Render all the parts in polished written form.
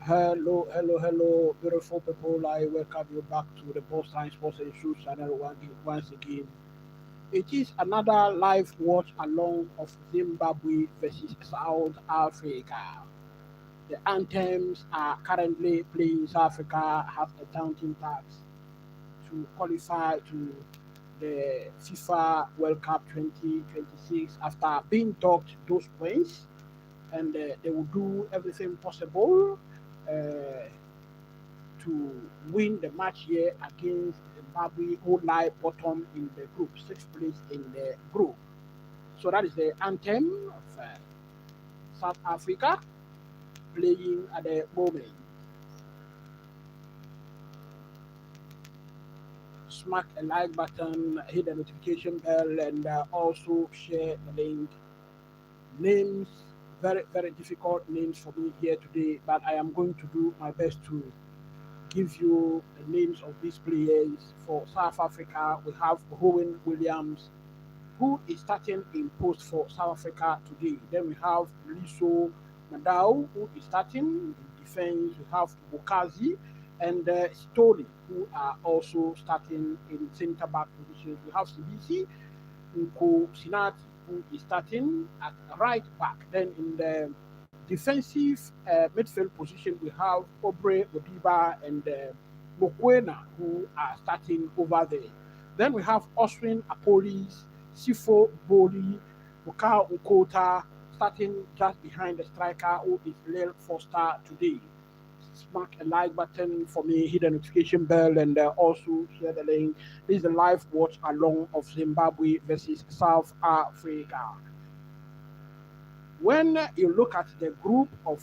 Hello, beautiful people. I welcome you back to the Post Time Sports and Shoes channel once again. It is another live watch along of Zimbabwe versus South Africa. The anthems are currently playing. South Africa have a daunting task to qualify to the FIFA World Cup 2026 after being docked those points, and they will do everything possible uh, to win the match here against Zimbabwe, who lie bottom in the group, sixth place in the group. So that is the anthem of South Africa playing at the moment. Smack a like button, hit the notification bell, and also share the link. Names, very difficult names for me here today, but I am going to do my best to give you the names of these players. For South Africa, we have Owen Williams, who is starting in post for South Africa today. Then we have Liso Madao, who is starting in defense. We have Bukazi and Stoli, who are also starting in centre back positions. We have Sibisi Nko Sinati, who is starting at right back. Then in the defensive midfield position, we have Obre Odiba and Mokwena, who are starting over there. Then we have Oswin Apolis, Sifo Boli, Buka Ukota, starting just behind the striker, who is Lil Foster today. Smack a like button for me, hit the notification bell, and also share the link. This is the live watch along of Zimbabwe versus South Africa. When you look at the group of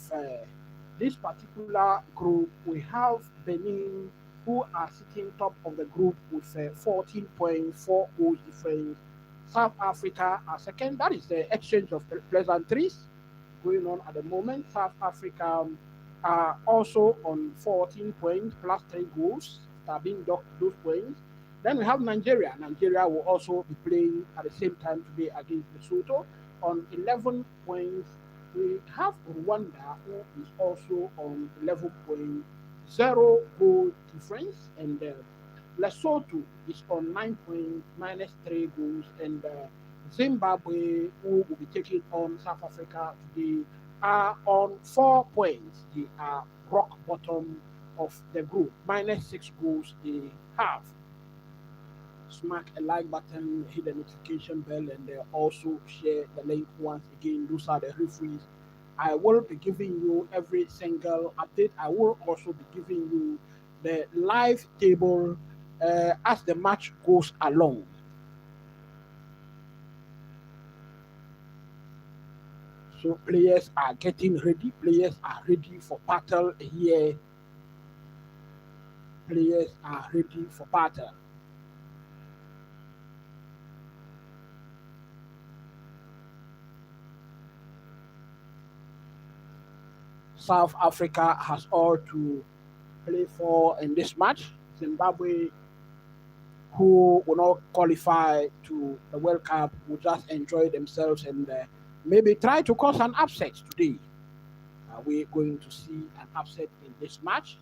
this particular group, we have Benin, who are sitting top of the group with 14.4 goals difference. South Africa are second. That is the exchange of pleasantries going on at the moment. South Africa are also on 14 points plus 3 goals after being docked those points. Then we have Nigeria. Nigeria will also be playing at the same time today against Lesotho on 11 points. We have Rwanda, who is also on 11 points, 0 goal difference, and Lesotho is on 9 points, minus 3 goals, and Zimbabwe, who will be taking on South Africa today, are on 4 points. They are rock bottom of the group, minus 6 goals they have. Smack a like button, hit the notification bell, and also share the link once again. Those are the referees. I will be giving you every single update. I will also be giving you the live table as the match goes along. So players are getting ready. Players are ready for battle here. Players are ready for battle. South Africa has all to play for in this match. Zimbabwe, who will not qualify to the World Cup, will just enjoy themselves and maybe try to cause an upset today. We're going to see an upset in this match.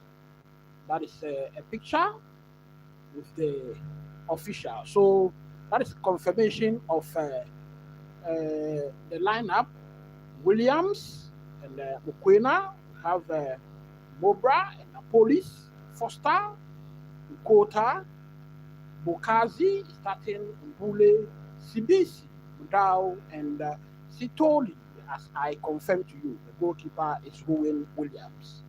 That is a picture with the official. So that is confirmation of the lineup. Williams and Mukwena have Mobra and Police, Foster, Ukota, Bukazi, starting Mbule, Sibisi, Mudau, and Sitoli. As I confirmed to you, the goalkeeper is Rowan Williams.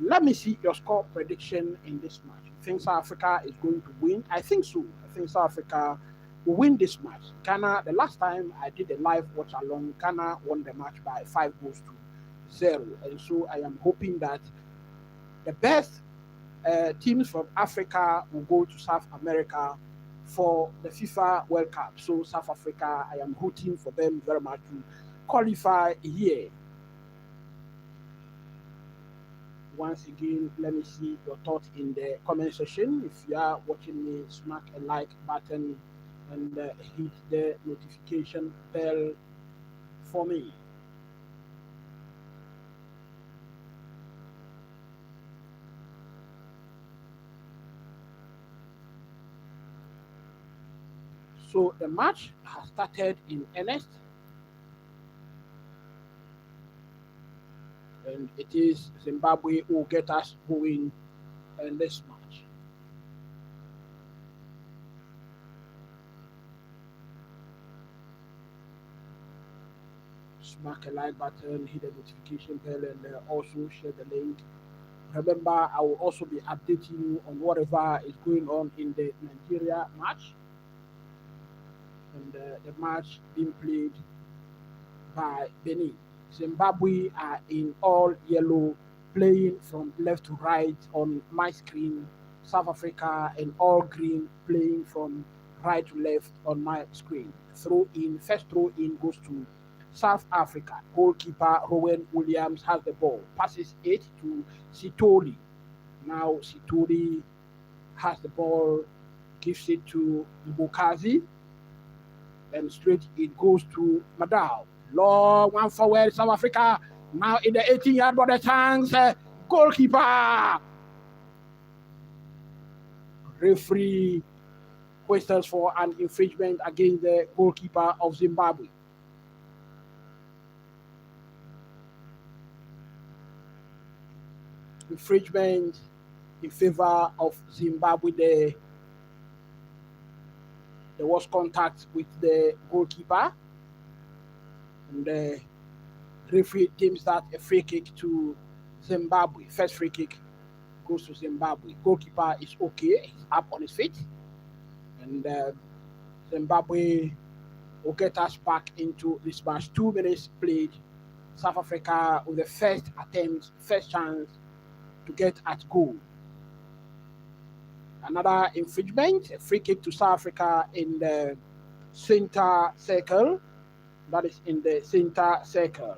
Let me see your score prediction in this match. You think South Africa is going to win? I think so. I think South Africa will win this match. Ghana, the last time I did a live watch along, Ghana won the match by 5 goals to 0. And so I am hoping that the best teams from Africa will go to South America for the FIFA World Cup. So South Africa, I am rooting for them very much to qualify here. Once again, let me see your thoughts in the comment section. If you are watching me, smack a like button and hit the notification bell for me. So the match has started in earnest, and it is Zimbabwe who get us going in this match. Smack a like button, hit the notification bell, and also share the link. Remember, I will also be updating you on whatever is going on in the Nigeria match, and the match being played by Benin. Zimbabwe are in all yellow, playing from left to right on my screen. South Africa in all green, playing from right to left on my screen. First throw in goes to South Africa. Goalkeeper Rowan Williams has the ball. Passes it to Sitoli. Now Sitoli has the ball, gives it to Mbukazi, and straight it goes to Madao. Long one forward, South Africa. Now in the 18-yard border chance. Goalkeeper. Referee questions for an infringement against the goalkeeper of Zimbabwe. Infringement in favor of Zimbabwe there. There was contact with the goalkeeper, and the referee deems that a free kick to Zimbabwe. First free kick goes to Zimbabwe. Goalkeeper is okay, he's up on his feet, and Zimbabwe will get us back into this match. 2 minutes played. South Africa with the first attempt, first chance to get at goal. Another infringement, a free kick to South Africa in the center circle. That is in the center circle.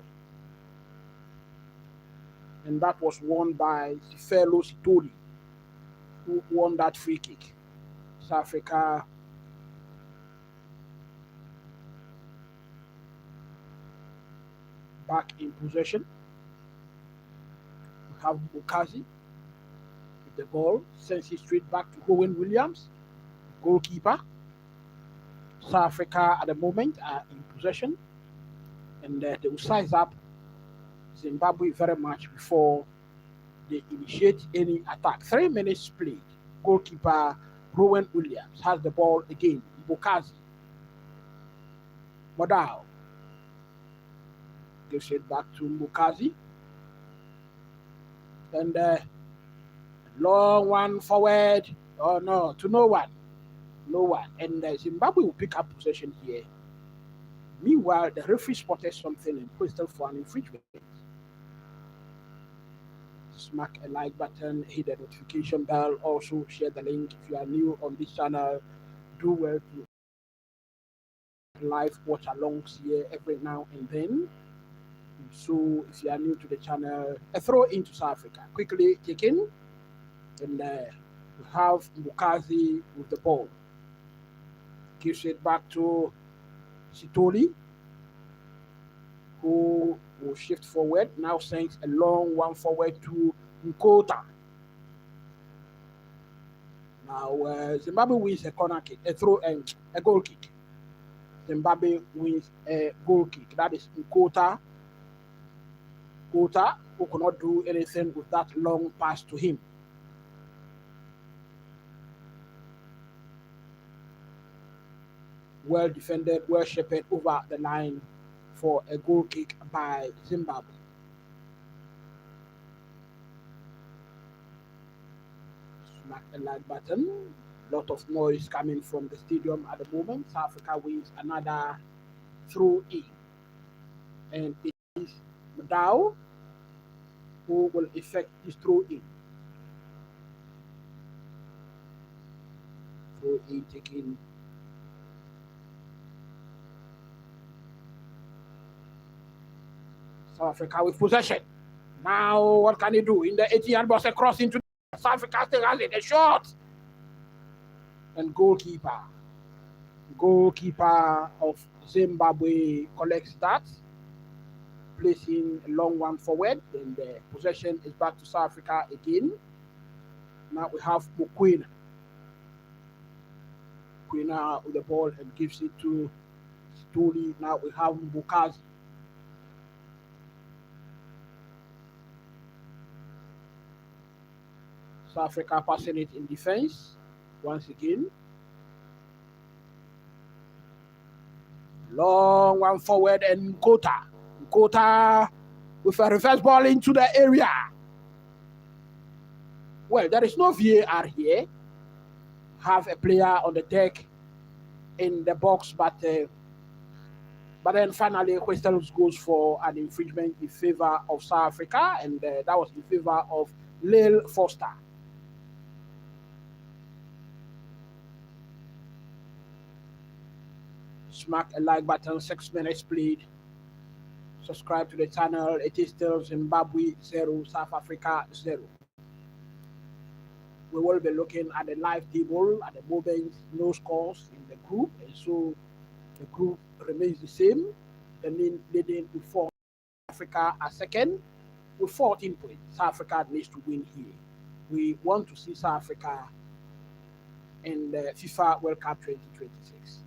And that was won by Sifelo Sitoli, who won that free kick. South Africa back in possession. We have Bukazi with the ball, sends it straight back to Owen Williams, goalkeeper. South Africa at the moment are in possession, and they will size up Zimbabwe very much before they initiate any attack. 3 minutes played. Goalkeeper Rowan Williams has the ball again. Bukazi. Modao gives it back to Bukazi. And long one forward. Oh no, to no one. No one. And Zimbabwe will pick up possession here. Meanwhile, the referee spotted something and whistled for an infringement. Smack a like button, hit the notification bell, also share the link. If you are new on this channel, do well to live watch alongs here every now and then. So if you are new to the channel, a throw into South Africa, quickly taken, and we have Mbukazi with the ball. Gives it back to Sitoli, who will shift forward. Now sends a long one forward to Nkota. Now Zimbabwe wins a corner kick, a throw, and a goal kick. Zimbabwe wins a goal kick. That is Nkota. Nkota, who could not do anything with that long pass to him. Well defended, well shepherded over the line for a goal kick by Zimbabwe. Smack the like button. Lot of noise coming from the stadium at the moment. South Africa wins another throw in. And it is Madao who will effect this throw in. Throw in taken. South Africa with possession. Now, what can he do? In the 18-yard box, a cross into South Africa still has it. A shot. And goalkeeper of Zimbabwe collects that, placing a long one forward. Then the possession is back to South Africa again. Now we have Mokoena. Quina with the ball and gives it to Stoli. Now we have Mbukazi. South Africa passing it in defense once again. Long one forward and Kota with a reverse ball into the area. Well, there is no VAR here. Have a player on the deck in the box, but then finally Western goes for an infringement in favor of South Africa, and that was in favor of Lyle Foster. Smack a like button. 6 minutes played. Subscribe to the channel. It is still Zimbabwe 0, South Africa 0. We will be looking at the live table at the moment. No scores in the group, and so the group remains the same. The leading to 4. Africa are second with 14 points. South Africa needs to win here. We want to see South Africa in the FIFA World Cup 2026.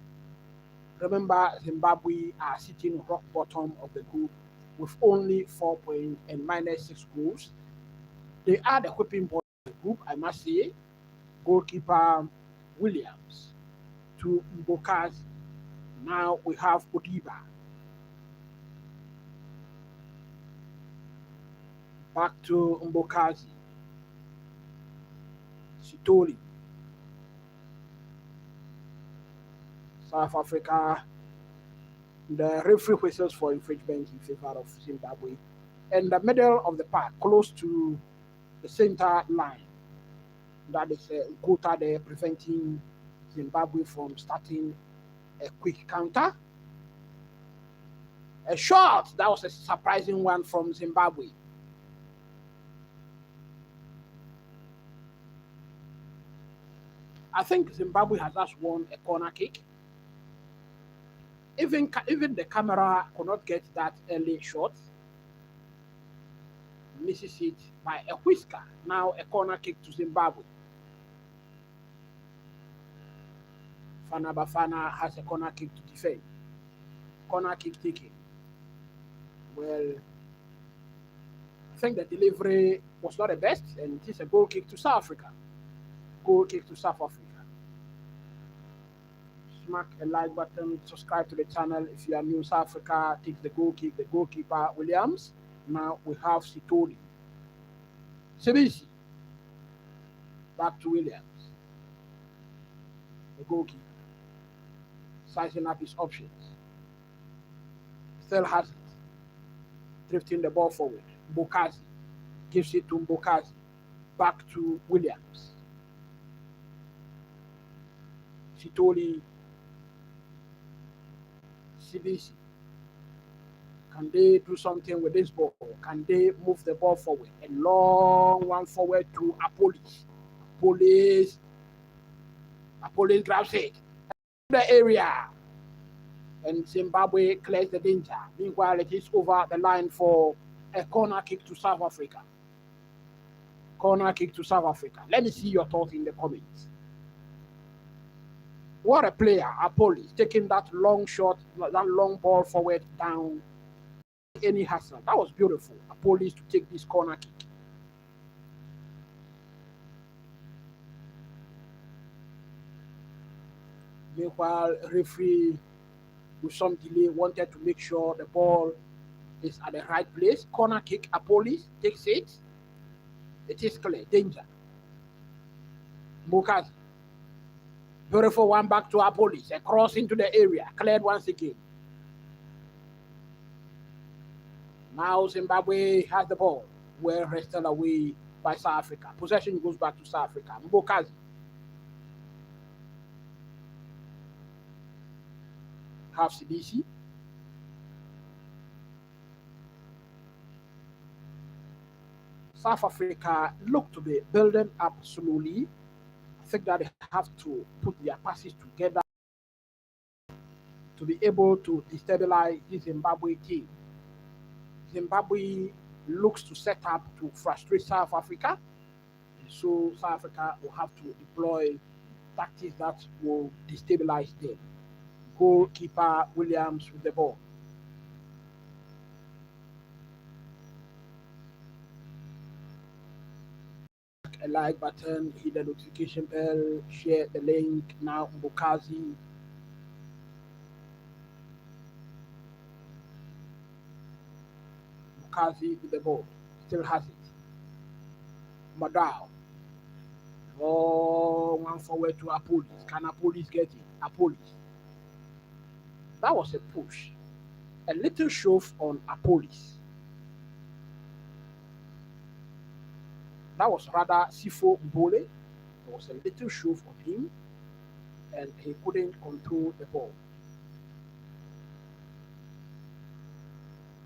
Remember, Zimbabwe are sitting rock bottom of the group with only 4 points and minus 6 goals. They are the whipping boy of the group, I must say. Goalkeeper Williams to Mbokazi. Now we have Odiba. Back to Mbokazi. Sitoli. South Africa, the referee whistles for infringement in favor of Zimbabwe. And the middle of the park, close to the center line, that is Nkota there, preventing Zimbabwe from starting a quick counter. A shot, that was a surprising one from Zimbabwe. I think Zimbabwe has just won a corner kick. Even the camera could not get that early shot. Misses it by a whisker. Now a corner kick to Zimbabwe. Bafana has a corner kick to defend. Corner kick taken. Well, I think the delivery was not the best, and it is a goal kick to South Africa. Goal kick to South Africa. Smack a like button, subscribe to the channel if you are new. South Africa takes the goal kick, the goalkeeper Williams. Now we have Sitoli. Sebisi. Back to Williams. The goalkeeper. Sizing up his options. Still has it. Drifting the ball forward. Mbokazi. Gives it to Mbokazi. Back to Williams. Sitoli. CBC. Can they do something with this ball? Can they move the ball forward? A long one forward to Apollis. Apollis grabs it. The area. And Zimbabwe clears the danger. Meanwhile, it is over the line for a corner kick to South Africa. Corner kick to South Africa. Let me see your thoughts in the comments. What a player, Apollis, taking that long shot, that long ball forward down. Any hassle. That was beautiful. Apollis to take this corner kick. Meanwhile, referee, with some delay, wanted to make sure the ball is at the right place. Corner kick, Apollis takes it. It is clear. Danger. Mbokazi. Beautiful one back to Apollis. A cross into the area. Cleared once again. Now Zimbabwe has the ball. Well wrestled away by South Africa. Possession goes back to South Africa. Mbokazi. Have CDC. South Africa look to be building up slowly. I think that they have to put their passes together to be able to destabilize the Zimbabwe team. Zimbabwe looks to set up to frustrate South Africa. And so South Africa will have to deploy tactics that will destabilize them. Goalkeeper Williams with the ball. A like button, hit the notification bell, share the link. Now Bukazi with the ball. Still has it. Madao. Oh, one forward to Apolis. Can Apolis get it? Apolis. That was a push. A little shove on Apolis. That was rather Sifo Mbole. There was a little shove on him, and he couldn't control the ball.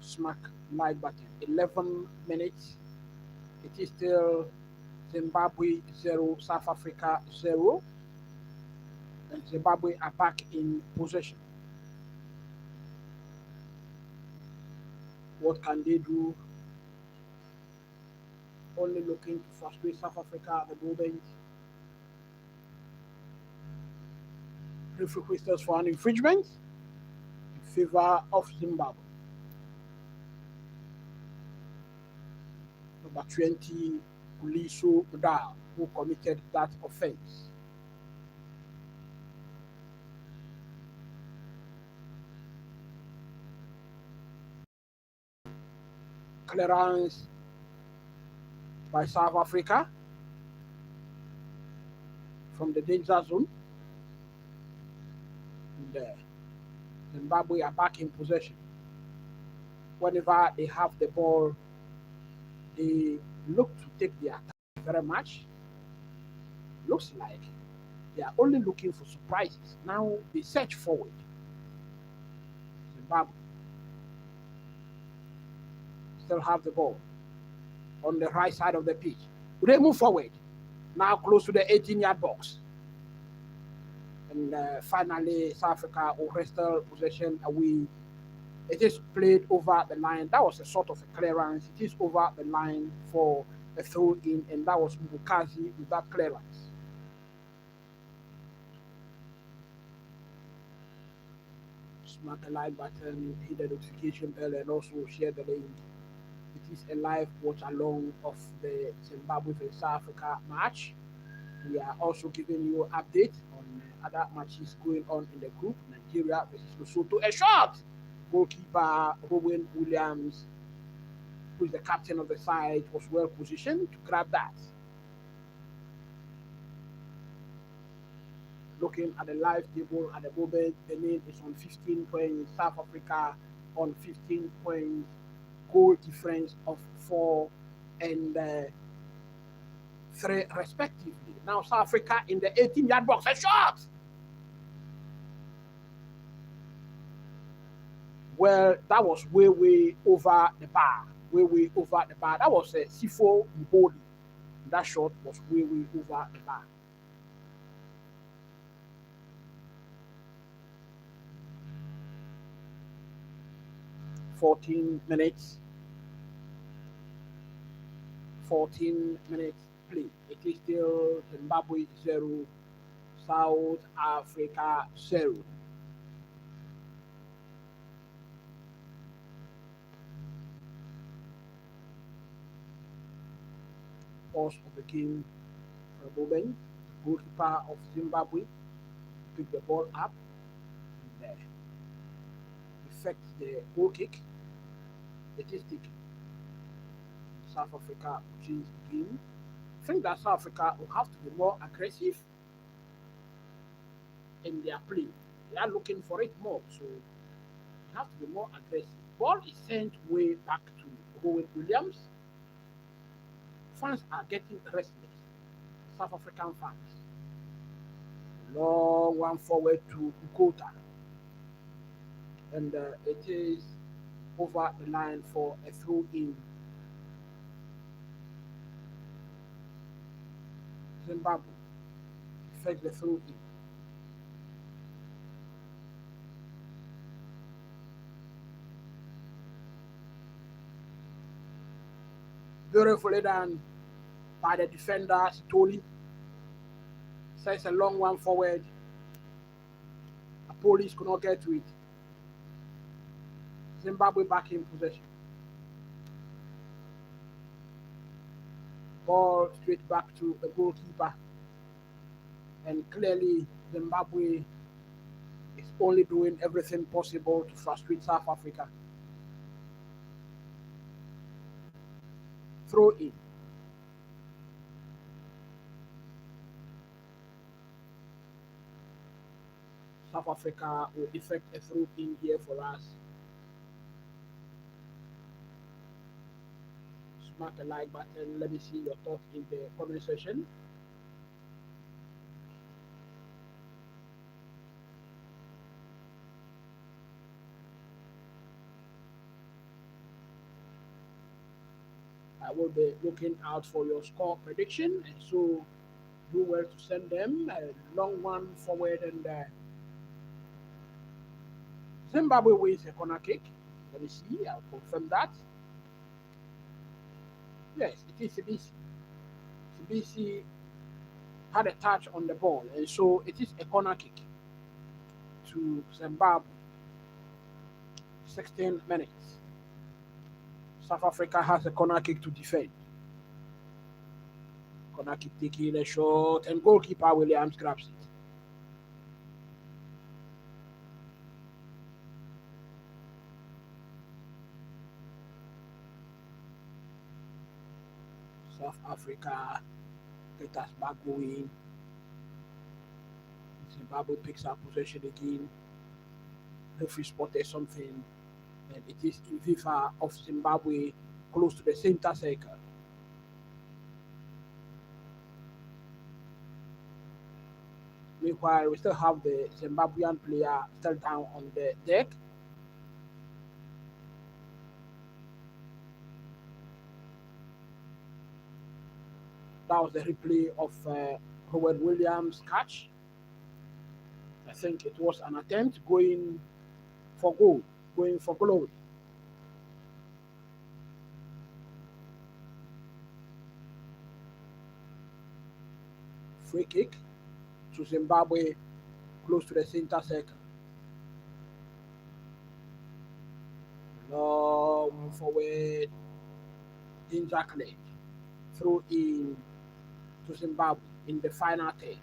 Smack like button. 11 minutes. It is still Zimbabwe 0, South Africa 0. And Zimbabwe are back in possession. What can they do? Only looking to frustrate South Africa at the moment. Referee whistles for an infringement in favor of Zimbabwe. Number 20, Kuliso Udal, who committed that offense. Clearance by South Africa from the danger zone. And Zimbabwe are back in possession. Whenever they have the ball, they look to take the attack very much. Looks like they are only looking for surprises. Now they search forward. Zimbabwe still have the ball on the right side of the pitch. They move forward. Now close to the 18-yard box. And finally, South Africa will wrestle possession away. It is played over the line. That was a sort of a clearance. It is over the line for a throw in, and that was Mbukazi with that clearance. Smack the like button, hit the notification bell, and also share the link. It is a live watch along of the Zimbabwe vs South Africa match. We are also giving you an update on other matches going on in the group. Nigeria versus Lesotho. A shot! Goalkeeper Owen Williams, who is the captain of the side, was well positioned to grab that. Looking at the live table at the moment, Benin is on 15 points, South Africa on 15 points, goal difference of 4 and 3 respectively. Now South Africa in the 18-yard box, a shot! Well, that was way over the bar. Way over the bar. That was a Sifo Mboli. That shot was way over the bar. $14 minutes. 14 minutes play. It is still Zimbabwe 0, South Africa 0. Pause of the game for a moment. The goalkeeper of Zimbabwe picked the ball up and effect the goal kick. It is taken. South Africa will change the game. I think that South Africa will have to be more aggressive in their play. They are looking for it more, so they have to be more aggressive. Ball is sent way back to Owen Williams. Fans are getting restless. South African fans. Long one forward to Ukota. And it is over the line for a throw in. Zimbabwe effect the throw in. Beautifully done by the defender Sitoli. Says a long one forward. The police could not get to it. Zimbabwe back in possession. Ball straight back to the goalkeeper. And clearly, Zimbabwe is only doing everything possible to frustrate South Africa. Throw in. South Africa will effect a throw in here for us. Smack the like button. Let me see your thoughts in the comment section. I will be looking out for your score prediction, and so do well to send them a long one forward. And Zimbabwe wins a corner kick. Let me see. I'll confirm that. Yes, it is CBC. CBC had a touch on the ball, and so it is a corner kick to Zimbabwe. 16 minutes. South Africa has a corner kick to defend. Corner kick taking a shot, and goalkeeper Williams grabs it. South Africa get us back going. Zimbabwe picks up possession again. Referee spotted something, and it is in FIFA of Zimbabwe close to the center circle. Meanwhile, we still have the Zimbabwean player still down on the deck. That was the replay of Howard Williams' catch. I think it was an attempt going for goal, going for glory. Free kick to Zimbabwe close to the center circle. Long forward, danger cleared. Throw in to Zimbabwe in the final third.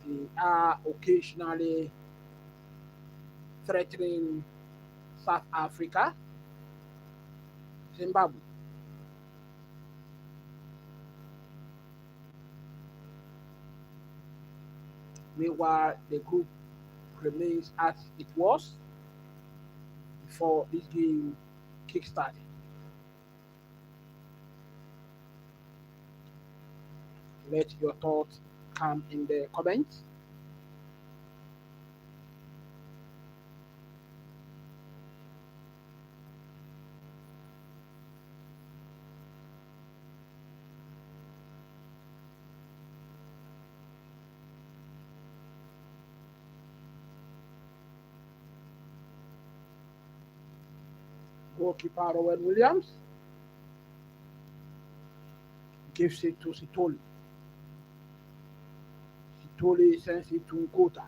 They are occasionally threatening South Africa. Zimbabwe. Meanwhile, the group remains as it was before this game kick-started. Let your thoughts come in the comments. Goalkeeper Owen Williams gives it to Sitoli. Sitoli sends it to Nkota.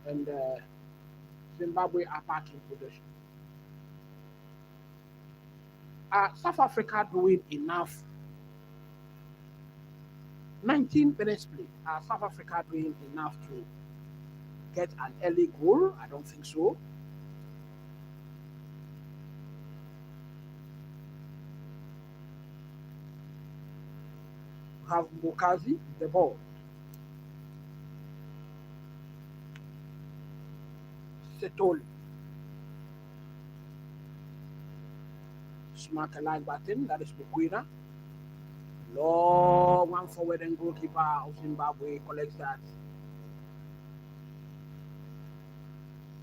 And Zimbabwe are back in possession. South Africa doing enough? 19 minutes play. South Africa doing enough to get an early goal? I don't think so. Have Mukazi the ball. Setoli. Smack a like button, that is Bukwina. Long one forward and goalkeeper of Zimbabwe collects that.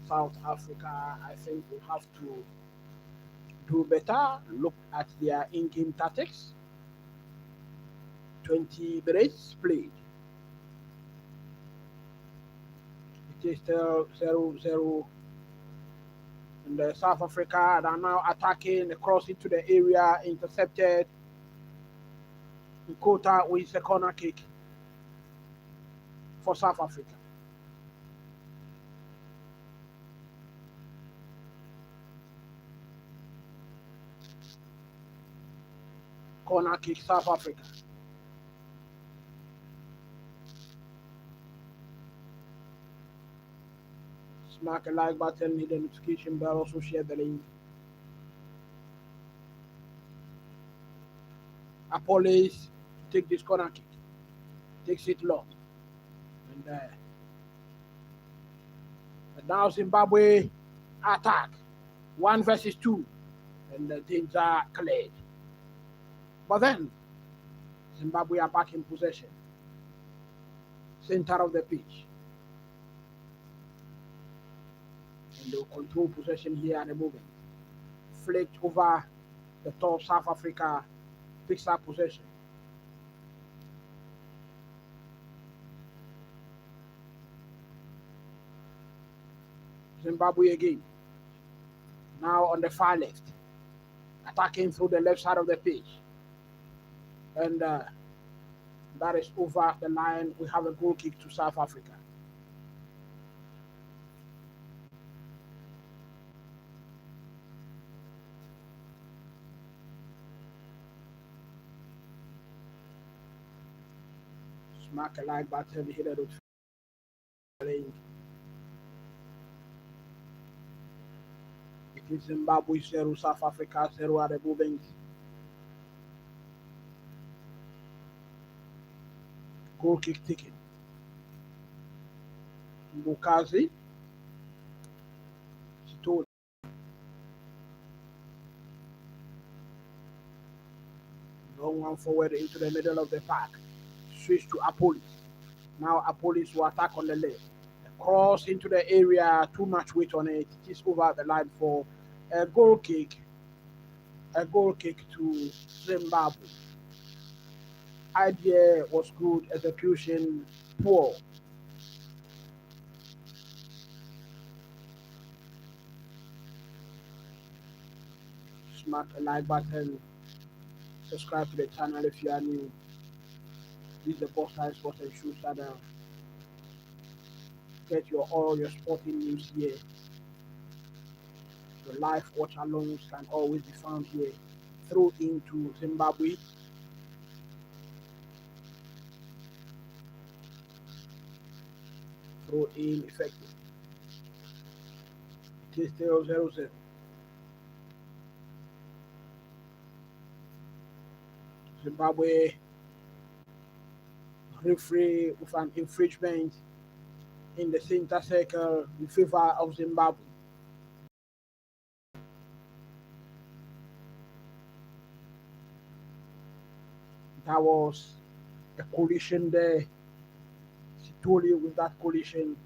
South Africa, I think, will have to do better. Look at their in-game tactics. 20 minutes played. It is still 0-0 And South Africa are now attacking, across into the area, intercepted. Nkota with a corner kick for South Africa. Corner kick, South Africa. Smack a like button, hit the notification bell, also share the link. Apollos to take this corner kick. Takes it long. And now Zimbabwe attack. 1 versus 2. And things are cleared. But then Zimbabwe are back in possession. Center of the pitch. And they'll control possession here at the moment. Flicked over the top. South Africa picks up possession. Zimbabwe again. Now on the far left. Attacking through the left side of the pitch. And that is over the line. We have a goal kick to South Africa. Smack a like button, hit it with link. It is Zimbabwe 0, South Africa 0 at the moment. Goal kick taken. Mbukazi. Stone. Long one forward into the middle of the park. Switch to Apollos. Now Apollos will attack on the left. Cross into the area, too much weight on it. It is over the line for a goal kick. A goal kick to Zimbabwe. Idea was good, execution poor. Smack a like button. Subscribe to the channel if you are new. This is the Boss Time Sports and Shoes channel. Get all your sporting news here. Your live watch alongs can always be found here. Throw into Zimbabwe. Throw in effective. It is still 0-0. Zimbabwe referee with an infringement in the center circle in favor of Zimbabwe. That was a collision there. Sitoli with that collision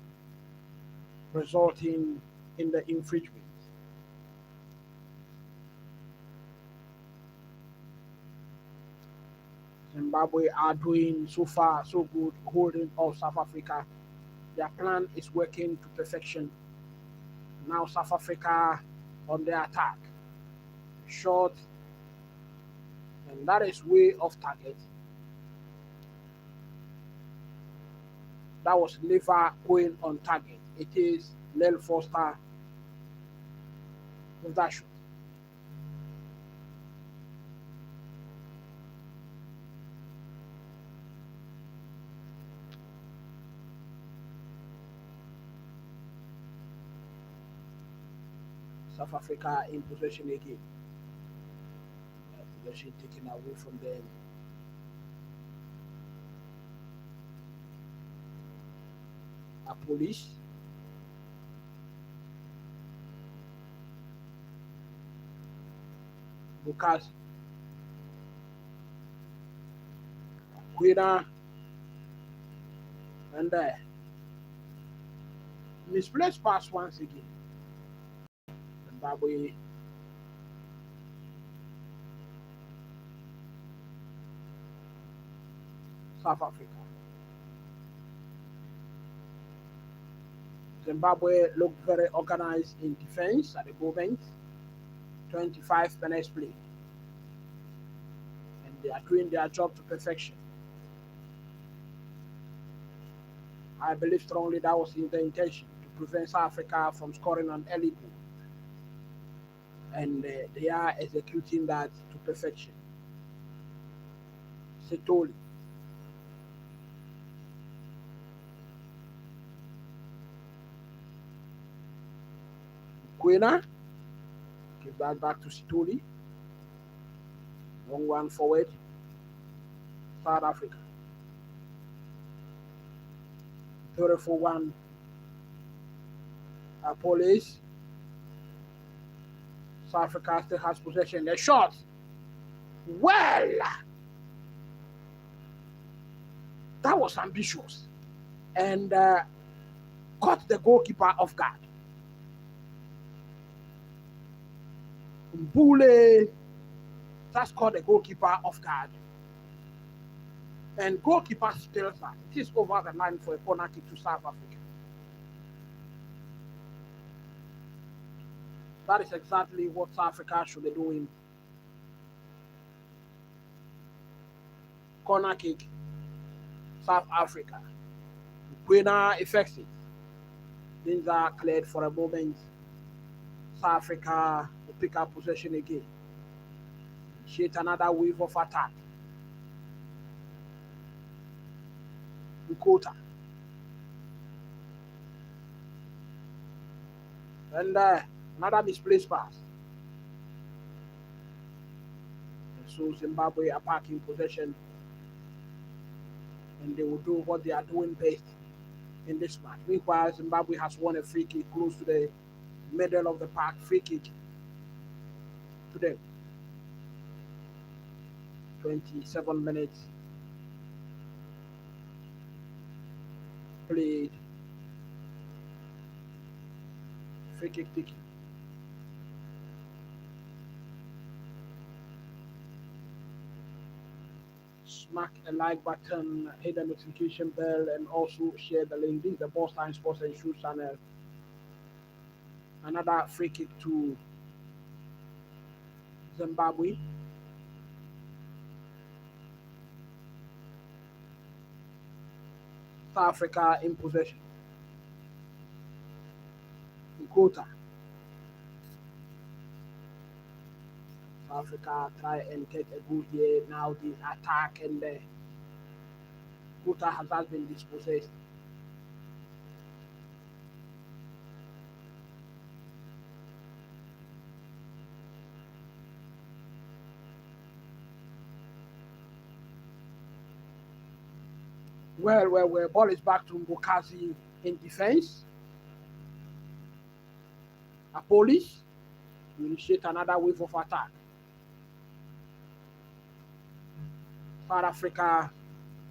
resulting in the infringement. Zimbabwe are doing so far so good, holding off South Africa. Their plan is working to perfection. Now South Africa on the attack. Short, and that is way off target. That was Lever going on target. It is Nell Foster with that shot. South Africa in possession again. Possession taken away from them. Police. Bukas. Quina. And misplaced pass once again. Zimbabwe. South Africa. Zimbabwe looked very organized in defense at the moment. 25 minutes played. And they are doing their job to perfection. I believe strongly that was the intention, to prevent South Africa from scoring an early goal. And they are executing that to perfection. Setoli. Quena. Give that back to Setoli. Long one forward. South Africa. Beautiful one. Police. South Africa still has possession. The shot. Well, that was ambitious and caught the goalkeeper off guard. Mbule just caught the goalkeeper off guard. And goalkeeper spills that. It is over the line for a corner kick to South Africa. That is exactly what South Africa should be doing. Corner kick, South Africa. Winner effects it. Things are cleared for a moment. South Africa will pick up possession again. Initiate another wave of attack. Nkota. And another misplaced pass. And so Zimbabwe are back in possession. And they will do what they are doing best in this match. Meanwhile, Zimbabwe has won a free kick close to the middle of the park. Free kick to them. 27 minutes played. Free kick taken. Smack a like button, hit the notification bell, and also share the link. This is the Boss Time Sports and Shoes channel. Another free kick to Zimbabwe. South Africa in possession. Nkota. South Africa try and get a goal here. Now the attack and the Nkota has been dispossessed. Well, ball is back to Mbokazi in defense. A police will initiate another wave of attack. South Africa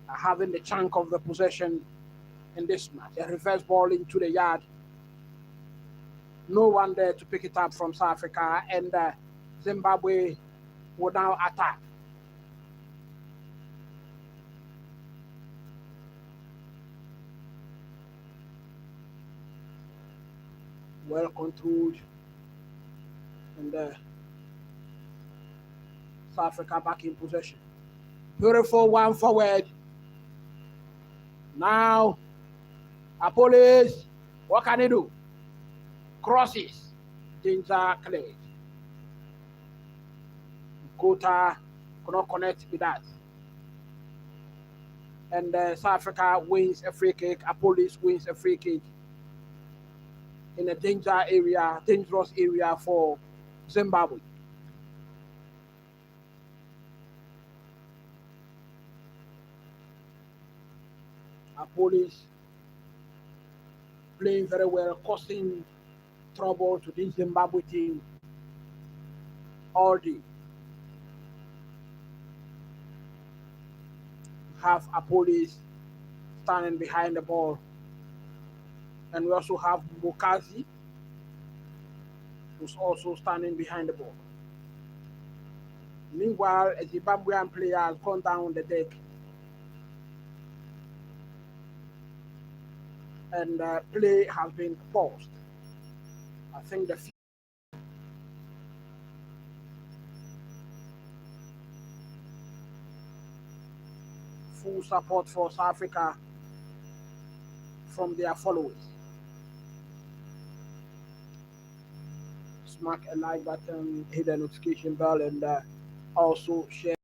are having the chunk of the possession in this match. A reverse ball into the yard. No one there to pick it up from South Africa, and Zimbabwe will now attack. Well controlled, and South Africa back in possession. Beautiful one forward. Now, Apollos, what can he do? Crosses, danger cleared. Nkota cannot connect with that. And South Africa wins a free kick. Apollos wins a free kick in a dangerous area for Zimbabwe. Police playing very well, causing trouble to the Zimbabwe team all day. Have a police standing behind the ball, and we also have Mbokazi, who's also standing behind the ball. Meanwhile, a Zimbabwean player has gone down the deck. and play has been paused. I think the full support for South Africa from their followers. Smack a like button, hit the notification bell, and also share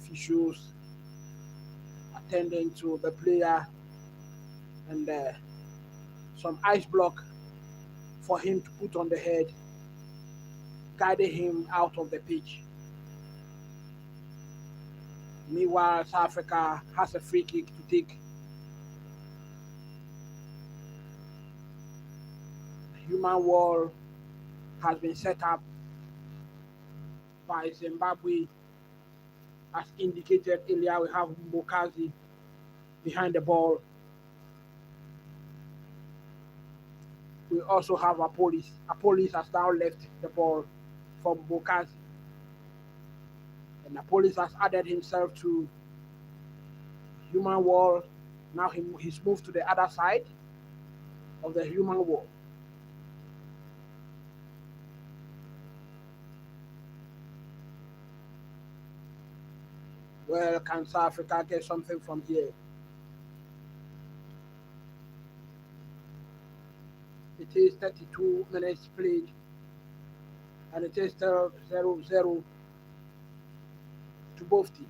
officials attending to the player and some ice block for him to put on the head, guiding him out of the pitch. Meanwhile, South Africa has a free kick to take. The human wall has been set up by Zimbabwe. As indicated earlier, we have Mbokazi behind the ball. We also have Apolis. Apolis has now left the ball from Mbokazi. And Apolis has added himself to human wall. Now he's moved to the other side of the human wall. Well, can South Africa get something from here? It is 32 minutes played, and it is still 0-0 to both teams.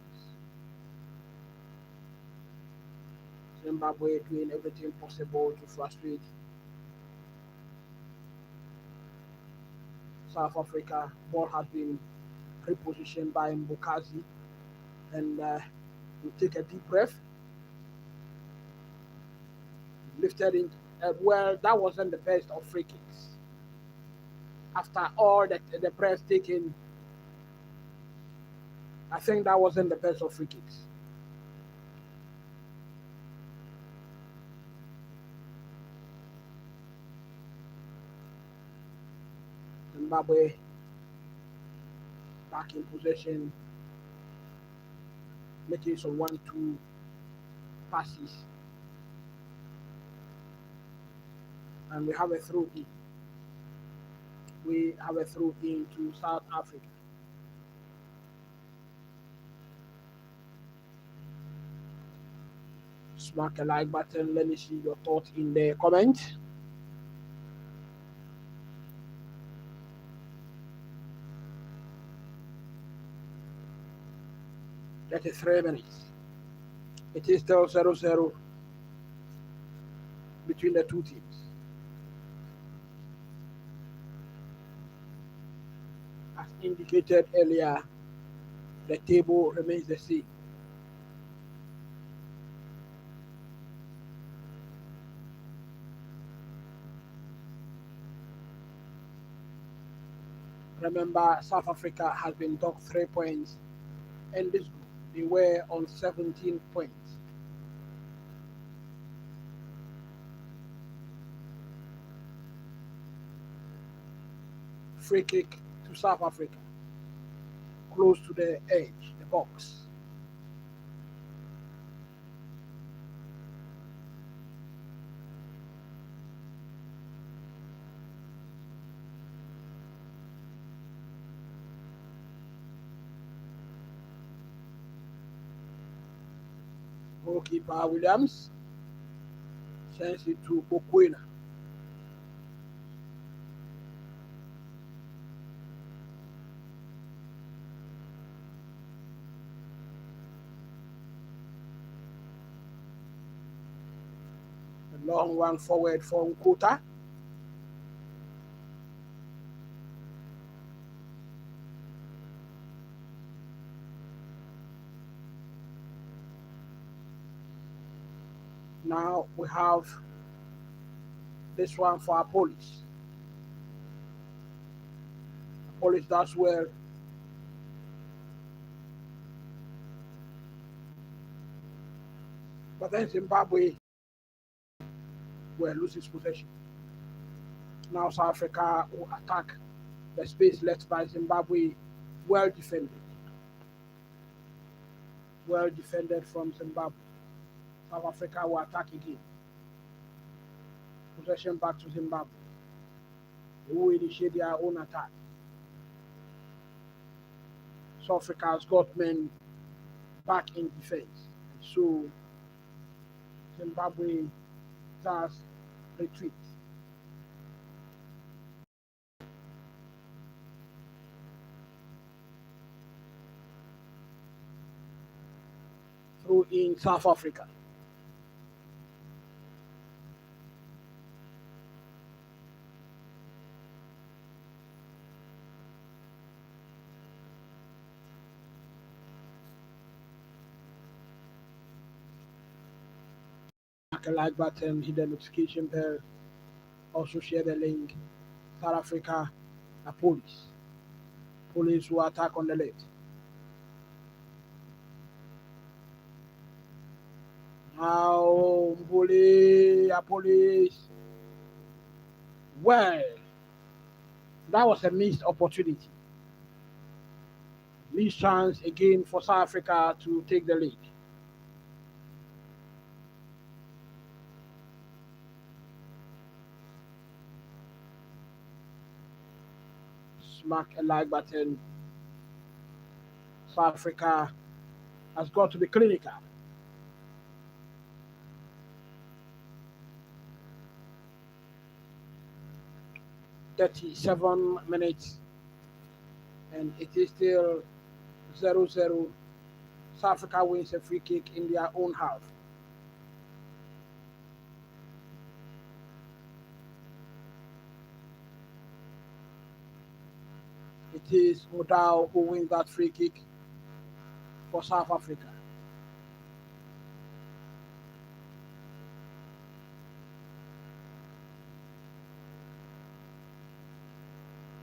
Zimbabwe doing everything possible to frustrate South Africa. Ball has been repositioned by Mbokazi, and we take a deep breath. Lifted in. Well, that wasn't the best of free kicks. After all the breath taken, I think that wasn't the best of free kicks. Zimbabwe back in possession, making some 1-2 passes. And we have a throw in. We have a throw in to South Africa. Smack a like button. Let me see your thoughts in the comments. That is 3 minutes. It is still 0-0 between the two teams. As indicated earlier, the table remains the same. Remember, South Africa has been docked 3 points in this group. They were on 17 points. Free kick to South Africa, close to the edge, the box. Goalkeeper Williams sends it to Bokwena. A long one forward for Nkota. Now we have this one for Apolis. Apolis does well. But then Zimbabwe will lose its possession. Now South Africa will attack the space left by Zimbabwe, well defended. Well defended from Zimbabwe. South Africa will attack again. Possession back to Zimbabwe, who will initiate their own attack. South Africa has got men back in defense. So Zimbabwe does retreat. Through in South Africa. A like button, hit the notification bell, also share the link. South Africa, a police. Police will attack on the left. Now, police. Well, that was a missed opportunity. Missed chance again for South Africa to take the lead. Smack a like button. South Africa has got to be clinical. .37 minutes, and it is still 0-0. South Africa wins a free kick in their own half. It is Modao who wins that free kick for South Africa.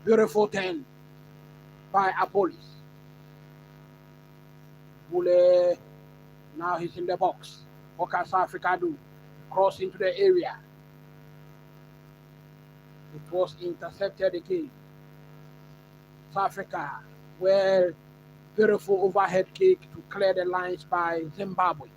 Beautiful 10 by Apolis. Bule, now he's in the box. What can South Africa do? Cross into the area. It was intercepted again. South Africa, well, beautiful overhead kick to clear the lines by Zimbabwe.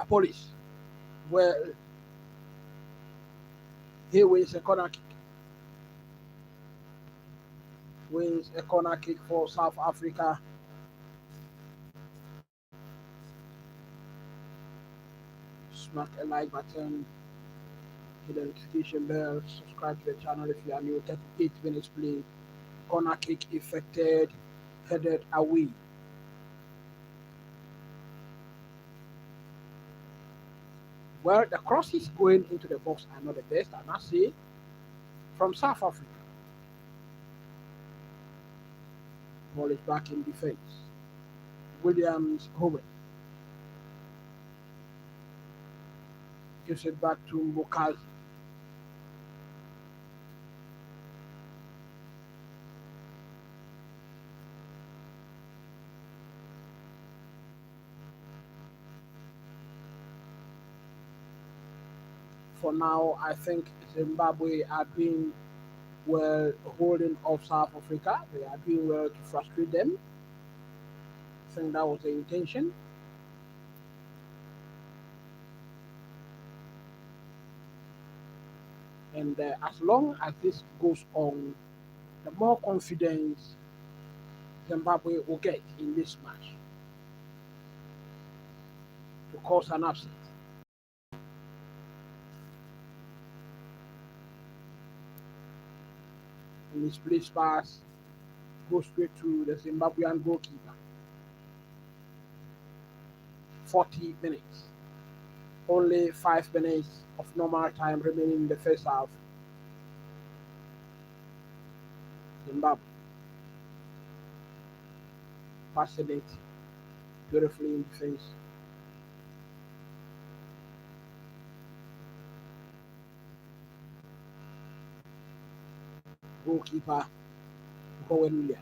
Police. Well, he wins a corner kick. Wins a corner kick for South Africa. Smack a like button, hit the notification bell, subscribe to the channel if you are new. 38 minutes play. Corner kick effected, headed away. Well, the crosses going into the box are not the best, I must say, from South Africa. Ball is back in defense. Williams Homer gives it back to Mbokazi. For now, I think Zimbabwe are doing well holding off South Africa. They are doing well to frustrate them. I think that was the intention. And as long as this goes on, the more confidence Zimbabwe will get in this match to cause an upset. And this place pass goes straight to the Zimbabwean goalkeeper. 40 minutes. Only 5 minutes of normal time remaining in the first half. Zimbabwe passing it beautifully in defense. Goalkeeper Bowen Williams.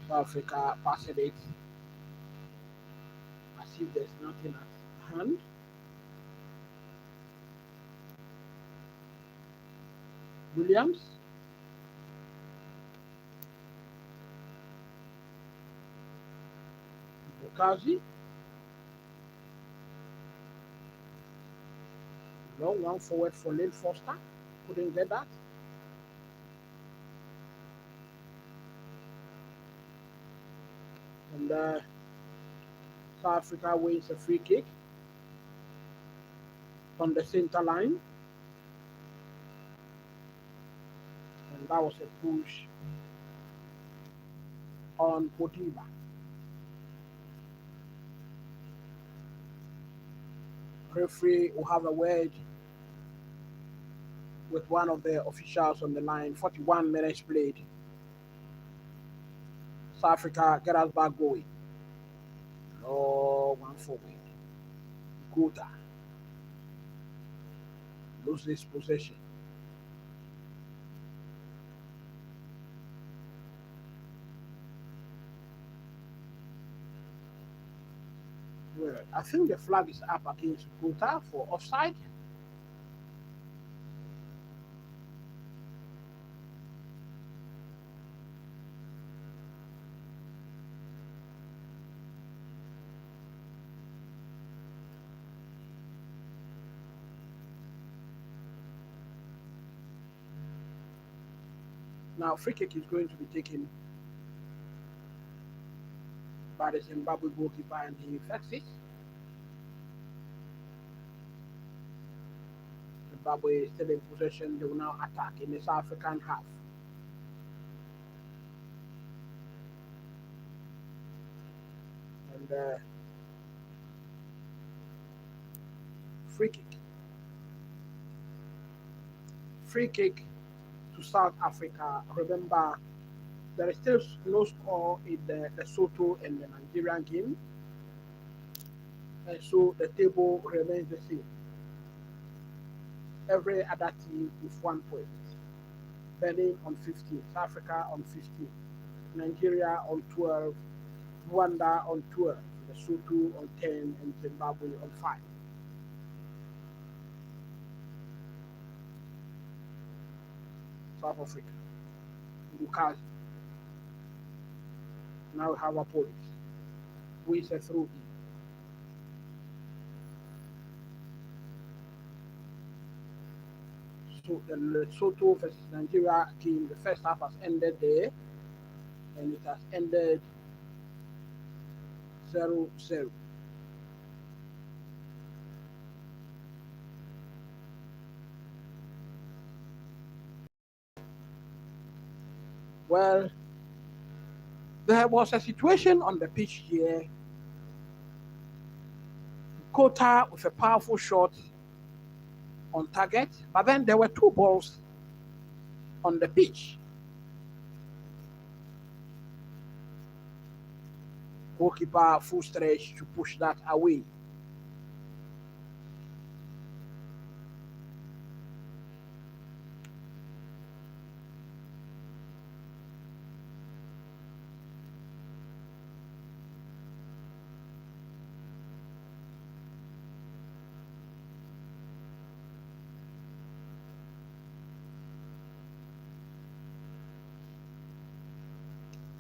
South Africa passing it as if there's nothing at hand. Williams. Bukazi. Long one forward for Lil Foster. Couldn't get that. And South Africa wins a free kick on the center line. And that was a push on Potiba. Referee will have a word with one of the officials on the line. 41 minutes played. South Africa get us back going. Oh, one forward. Gota loses possession. Well, I think the flag is up against Gota for offside. Now, free kick is going to be taken by the Zimbabwe goalkeeper, and he effects it. Zimbabwe is still in possession. They will now attack in the South African half. And free kick. Free kick to South Africa. Remember, there is still no score in the Lesotho and the Nigerian game. And so the table remains the same. Every other team with 1 point. Benin on 15, South Africa on 15, Nigeria on 12, Rwanda on 12, Lesotho on 10, and Zimbabwe on 5. South Africa. Bukazi. Now we have a police. We say through in. So the Lesotho versus Nigeria game, the first half has ended there, and it has ended 0-0. Well, there was a situation on the pitch here. Kota with a powerful shot on target, but then there were 2 balls on the pitch. Goalkeeper full stretch to push that away.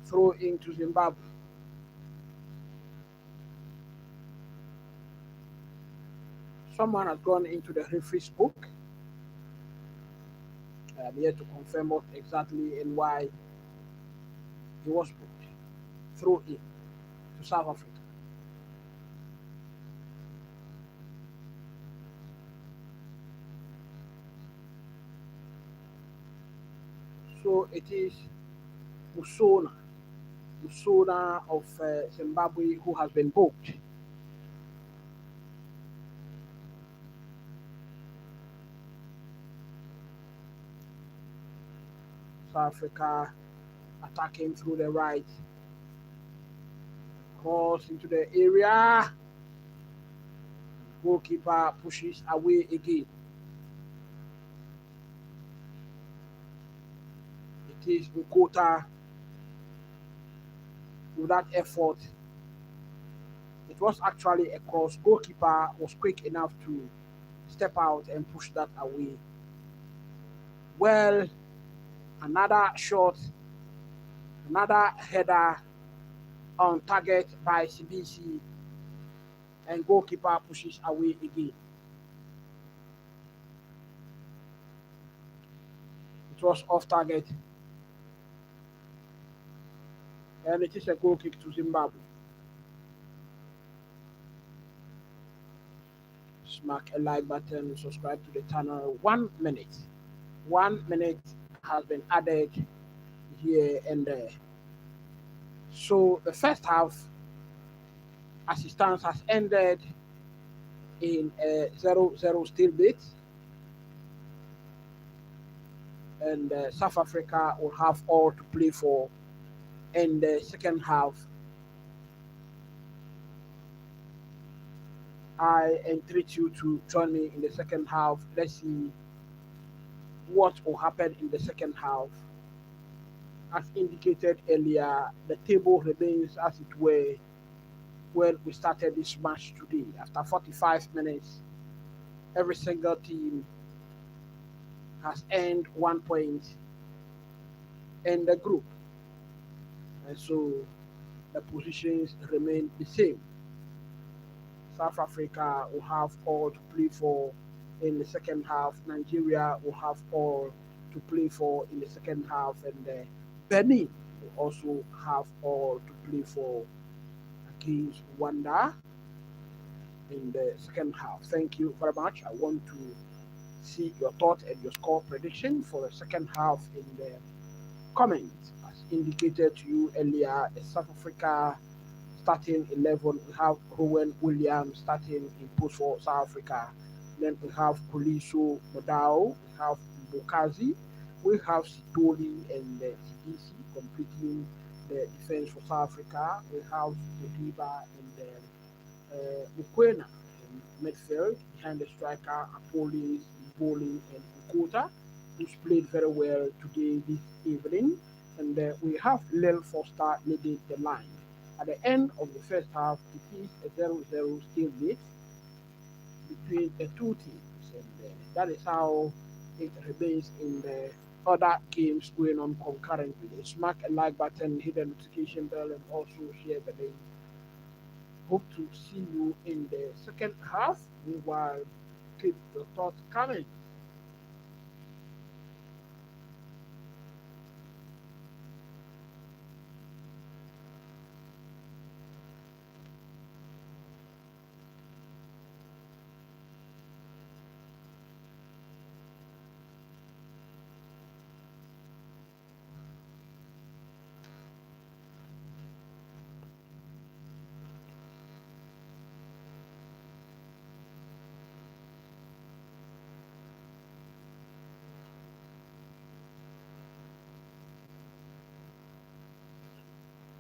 Throw into Zimbabwe. Someone has gone into the referee's book. I am here to confirm what exactly and why he was booked. Throw in to South Africa. So it is Musona of Zimbabwe who has been booked. South Africa attacking through the right, cross into the area. Goalkeeper pushes away again. It is Nkota with that effort. It was actually a cross. Goalkeeper was quick enough to step out and push that away. Well, another shot, another header on target by CBC, and goalkeeper pushes away again. It was off target, and it is a goal kick to Zimbabwe. Smack a like button, subscribe to the channel. 1 minute. 1 minute has been added here and there. So the first half, as it stands, has ended in a 0-0 stalemate. And South Africa will have all to play for in the second half. I entreat you to join me in the second half. Let's see what will happen in the second half. As indicated earlier, the table remains as it were when we started this match today. After 45 minutes, every single team has earned 1 point in the group. And so the positions remain the same. South Africa will have all to play for in the second half. Nigeria will have all to play for in the second half. And Benin will also have all to play for against Rwanda in the second half. Thank you very much. I want to see your thoughts and your score prediction for the second half in the comments. As indicated to you earlier, South Africa starting 11, we have Rowan Williams starting in post for South Africa. Then we have Poliso Modao, we have Bokazi, we have Sitoli and CDC completing the defense for South Africa. We have Modiba and Mukwena in midfield behind the striker Apolis, Bowling and Nkota, who's played very well today this evening. And we have Lil Foster leading the line. At the end of the first half, it is a 0-0 stalemate between the two teams. And that is how it remains in the other games going on concurrently. Smack a like button, hit the notification bell, and also share the link. Hope to see you in the second half. Meanwhile, keep your thoughts coming.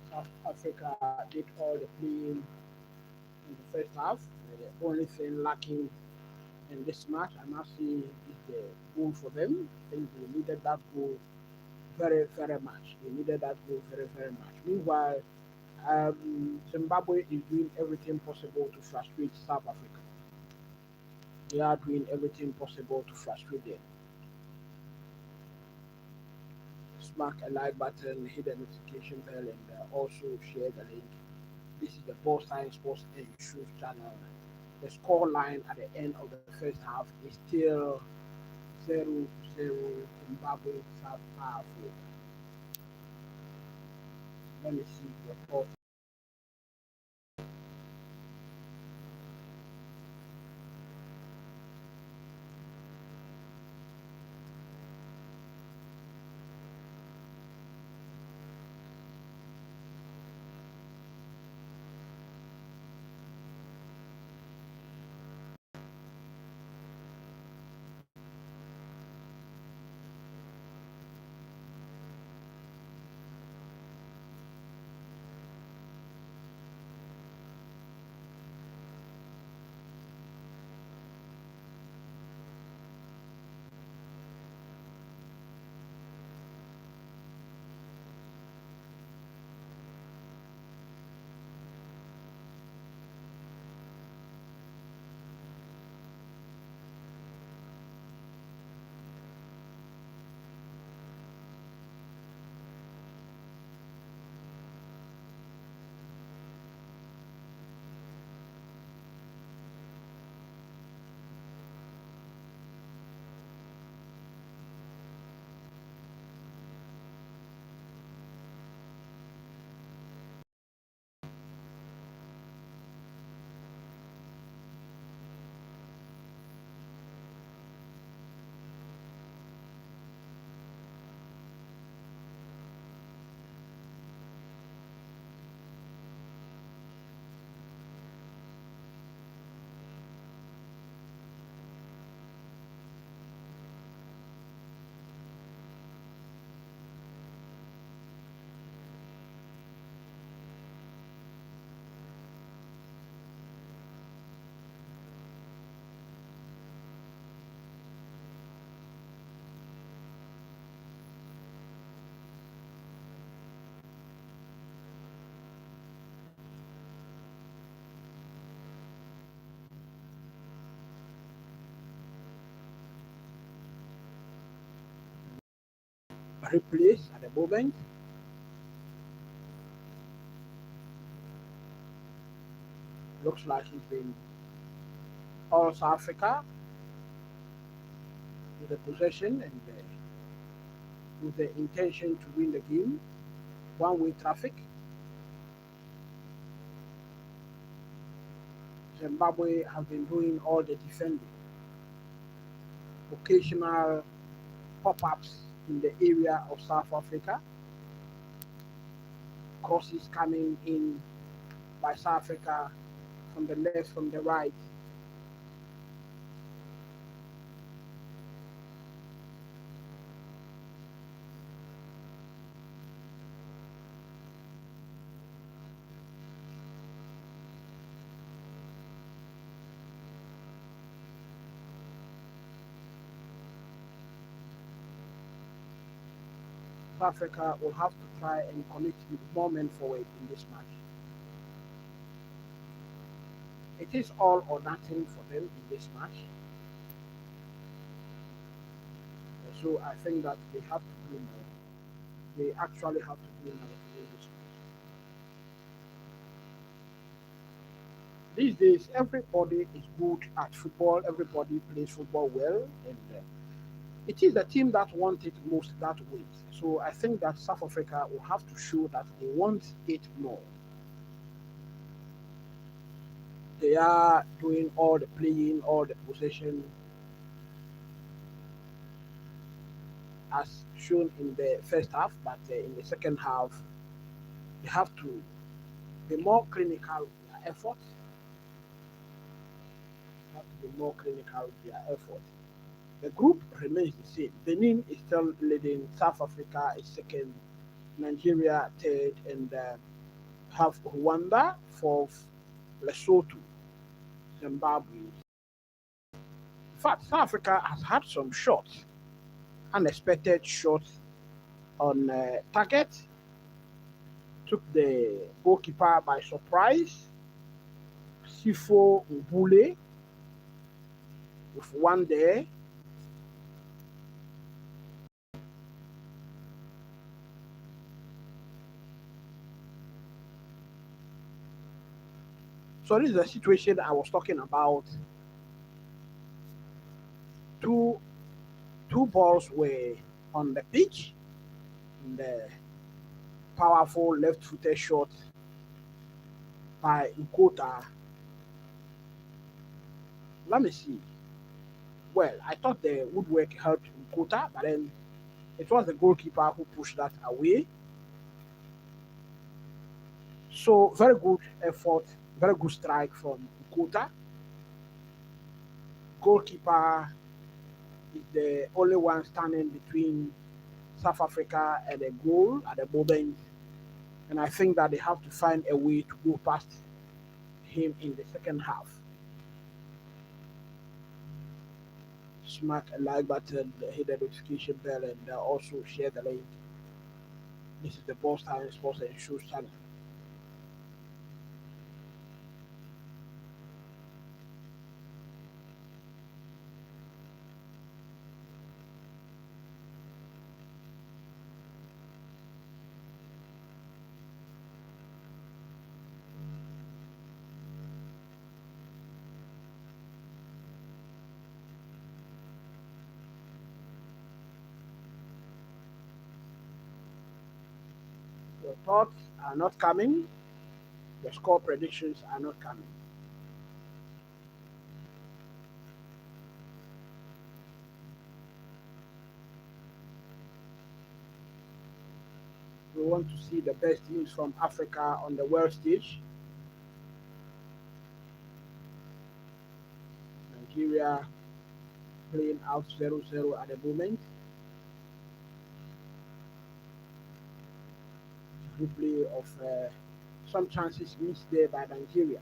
South Africa did all the playing in the first half. The only thing lacking in this match, I must say, is the goal for them. I think they needed that goal very, very much. They needed that goal very, very much. Meanwhile, Zimbabwe is doing everything possible to frustrate South Africa. They are doing everything possible to frustrate them. Smack a like button, hit the notification bell, and also share the link. This is the Ball Science Sports and Truth channel. The score line at the end of the first half is still 0-0 Zimbabwe South Africa. Let me see your thoughts. replays at the moment. Looks like he's been all South Africa with the possession and with the intention to win the game. One-way traffic. Zimbabwe have been doing all the defending. Occasional pop-ups in the area of South Africa. Crosses coming in by South Africa from the left, from the right. South Africa will have to try and connect with more men forward in this match. It is all or nothing for them in this match. So I think that they have to do more. They actually have to do more to win this match. These days, everybody is good at football. Everybody plays football well, and it is the team that wants it most that wins. So I think that South Africa will have to show that they want it more. They are doing all the playing, all the possession, as shown in the first half, but in the second half, they have to be more clinical with their effort. They have to be more clinical with their effort. The group remains the same. Benin is still leading, South Africa is second, Nigeria third, and have Rwanda fourth, Lesotho, Zimbabwe. In fact, South Africa has had some shots, unexpected shots on target, took the goalkeeper by surprise. Sifo Ubule with one there. So this is the situation I was talking about. Two balls were on the pitch. The powerful left-footed shot by Nkota. Let me see. Well, I thought the woodwork helped Nkota, but then it was the goalkeeper who pushed that away. So very good effort, very good strike from Nkota. Goalkeeper is the only one standing between South Africa and the goal at the moment. And I think that they have to find a way to go past him in the second half. Smack a like button, hit the notification bell, and also share the link. This is the Boss Time Sports and Shows channel. Your thoughts are not coming. The score predictions are not coming. We want to see the best teams from Africa on the world stage. Nigeria playing out 0-0 at the moment. Replay of some chances missed there by Nigeria.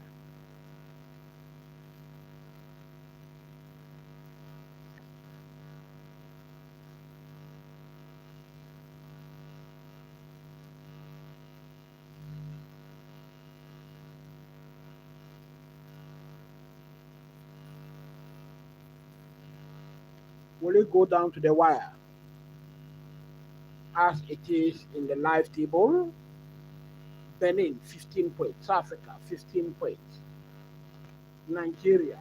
Will it go down to the wire? as it is in the live table. Benin 15 points, South Africa 15 points, Nigeria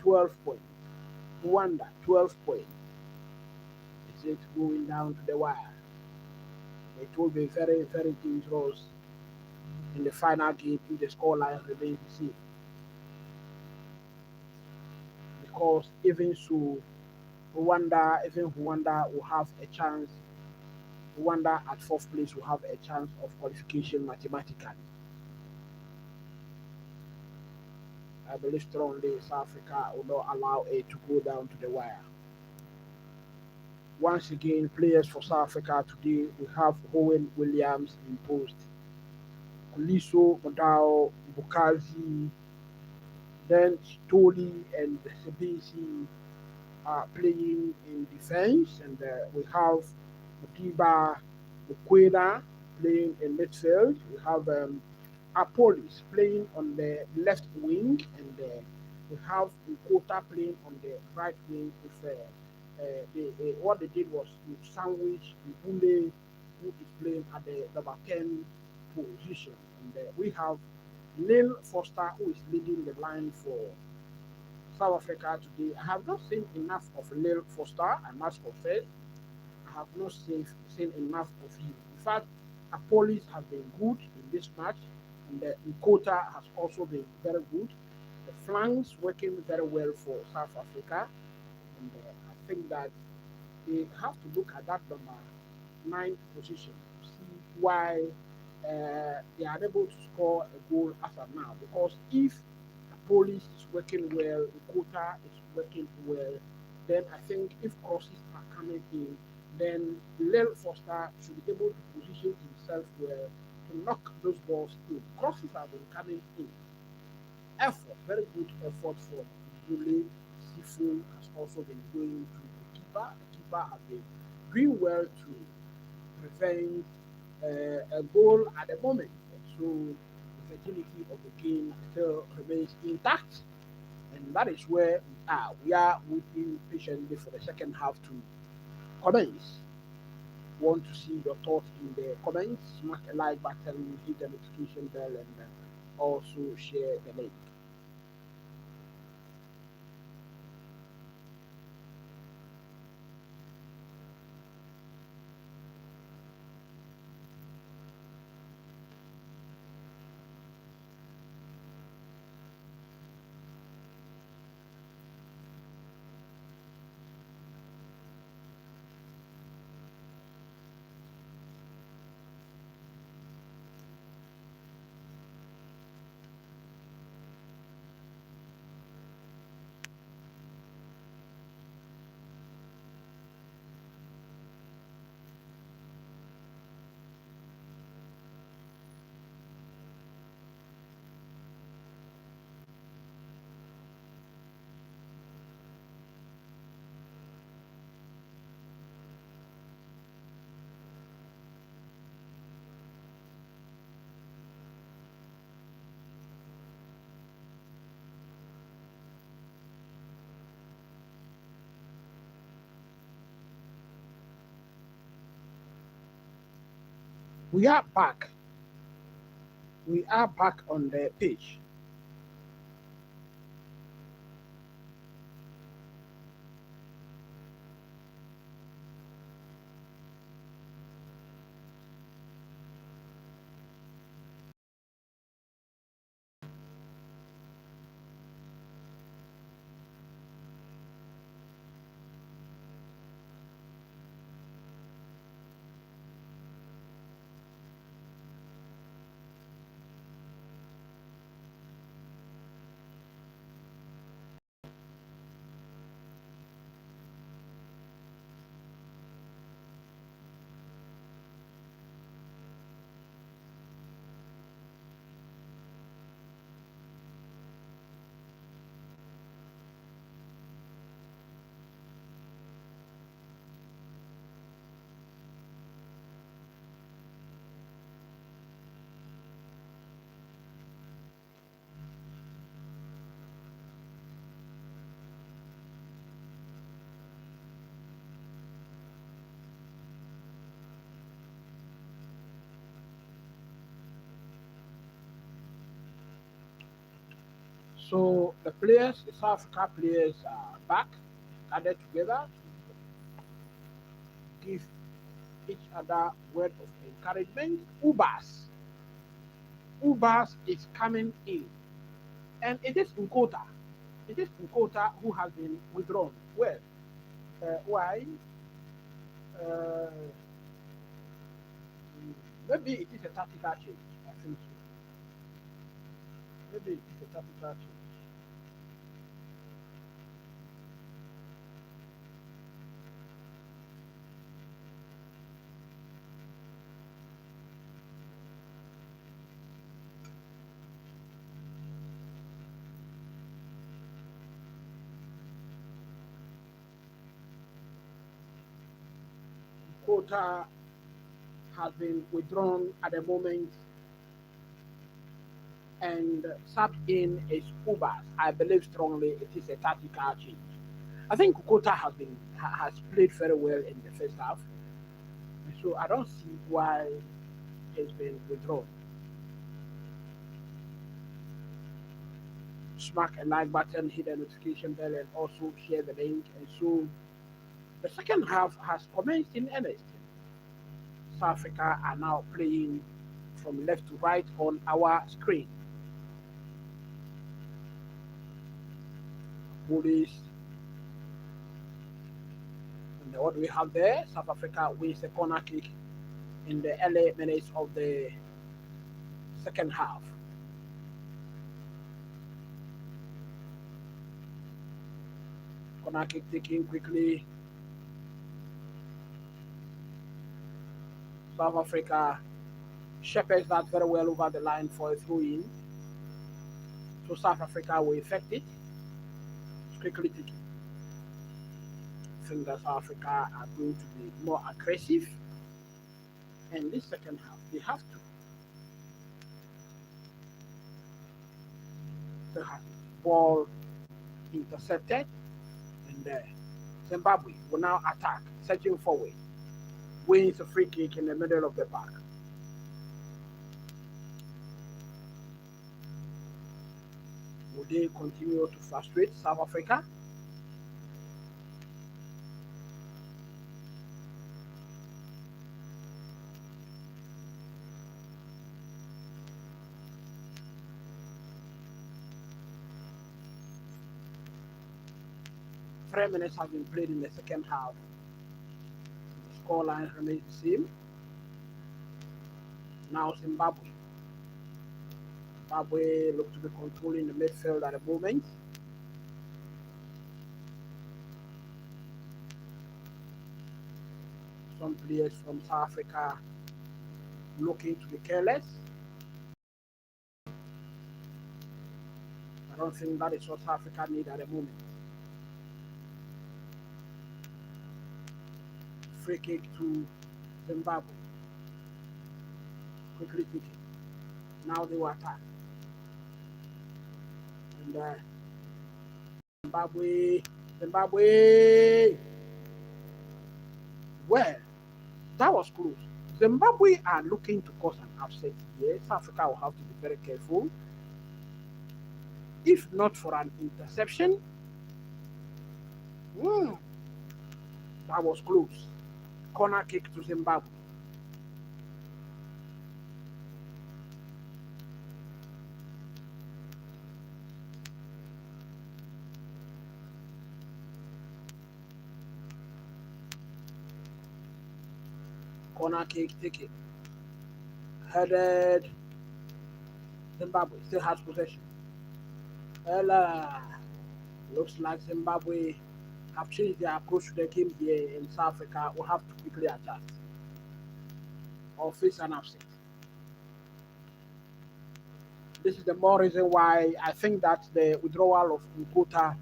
12 points, Rwanda 12 points. Is it going down to the wire? It will be very, very dangerous in the final game if the scoreline remains the same. Because even Rwanda will have a chance. Rwanda at fourth place will have a chance of qualification mathematically. I believe strongly South Africa will not allow it to go down to the wire. Once again, players for South Africa today, we have Owen Williams in post, Kuliso, Modao, Bukazi, then Toli and Sebisi are playing in defense, and we have Mutiba Mukwena playing in midfield. We have Apolis playing on the left wing, and we have Nkota playing on the right wing. With what they did was to sandwich Mbule, who is playing at the number 10 position, and we have Neil Foster, who is leading the line for South Africa today. I have not seen enough of Neil Foster, I must confess. I have not seen enough of him. In fact, Apolis has been good in this match, and the Nkota has also been very good. The flanks working very well for South Africa, and I think that they have to look at that number 9 position to see why they are able to score a goal as of now. Because if the police is working well, the quota is working well, then I think if crosses are coming in, then Lil Foster should be able to position himself well to knock those balls in. Crosses have been coming in. Effort, very good effort from Bule. Sifu has also been going to the keeper. The keeper has been doing well to prevent a goal at the moment. So the fertility of the game still remains intact, and that is where we are. We are waiting patiently for the second half to commence. Want to see your thoughts in the comments? Smack a like button, hit the notification bell, and also share the link. We are back. We are back on the page. So the players, the South Africa players are back, gathered together to give each other word of encouragement. Ubas is coming in, and it is Nkota. It is Nkota who has been withdrawn. Well, why? Uh, Maybe it is a tactical change. I think so. Maybe it is a tactical change. Quota has been withdrawn at the moment, and sub in is Ubas. I believe strongly it is a tactical change. I think Kukota has played very well in the first half, so I don't see why he's been withdrawn. Smack a like button, hit the notification bell, and also share the link. And so the second half has commenced in earnest. South Africa are now playing from left to right on our screen. Police. And what do we have there? South Africa wins a corner kick in the early minutes of the second half. Corner kick taken quickly. South Africa shepherds that very well over the line for a throw in. So South Africa will effect it. It's quickly taken. I think that South Africa are going to be more aggressive. And this second half, they have to. They have ball intercepted. And Zimbabwe will now attack, searching forward. Wins a free kick in the middle of the park. Will they continue to frustrate South Africa? Three minutes have been played in the second half. The scoreline remains the same. Now Zimbabwe. Zimbabwe look to be controlling the midfield at the moment. Some players from South Africa looking to be careless. I don't think that is what South Africa need at the moment. Free kick to Zimbabwe. Quickly taken. Now they will attack. And Zimbabwe. Well, that was close. Zimbabwe are looking to cause an upset here. South Africa will have to be very careful. If not for an interception, that was close. Corner kick to Zimbabwe. Corner kick taken. Headed. Zimbabwe still has possession. Ella. Looks like Zimbabwe have changed their approach to the game here in South Africa. Will have to quickly adjust or face an upset. This is the more reason why I think that the withdrawal of Nkota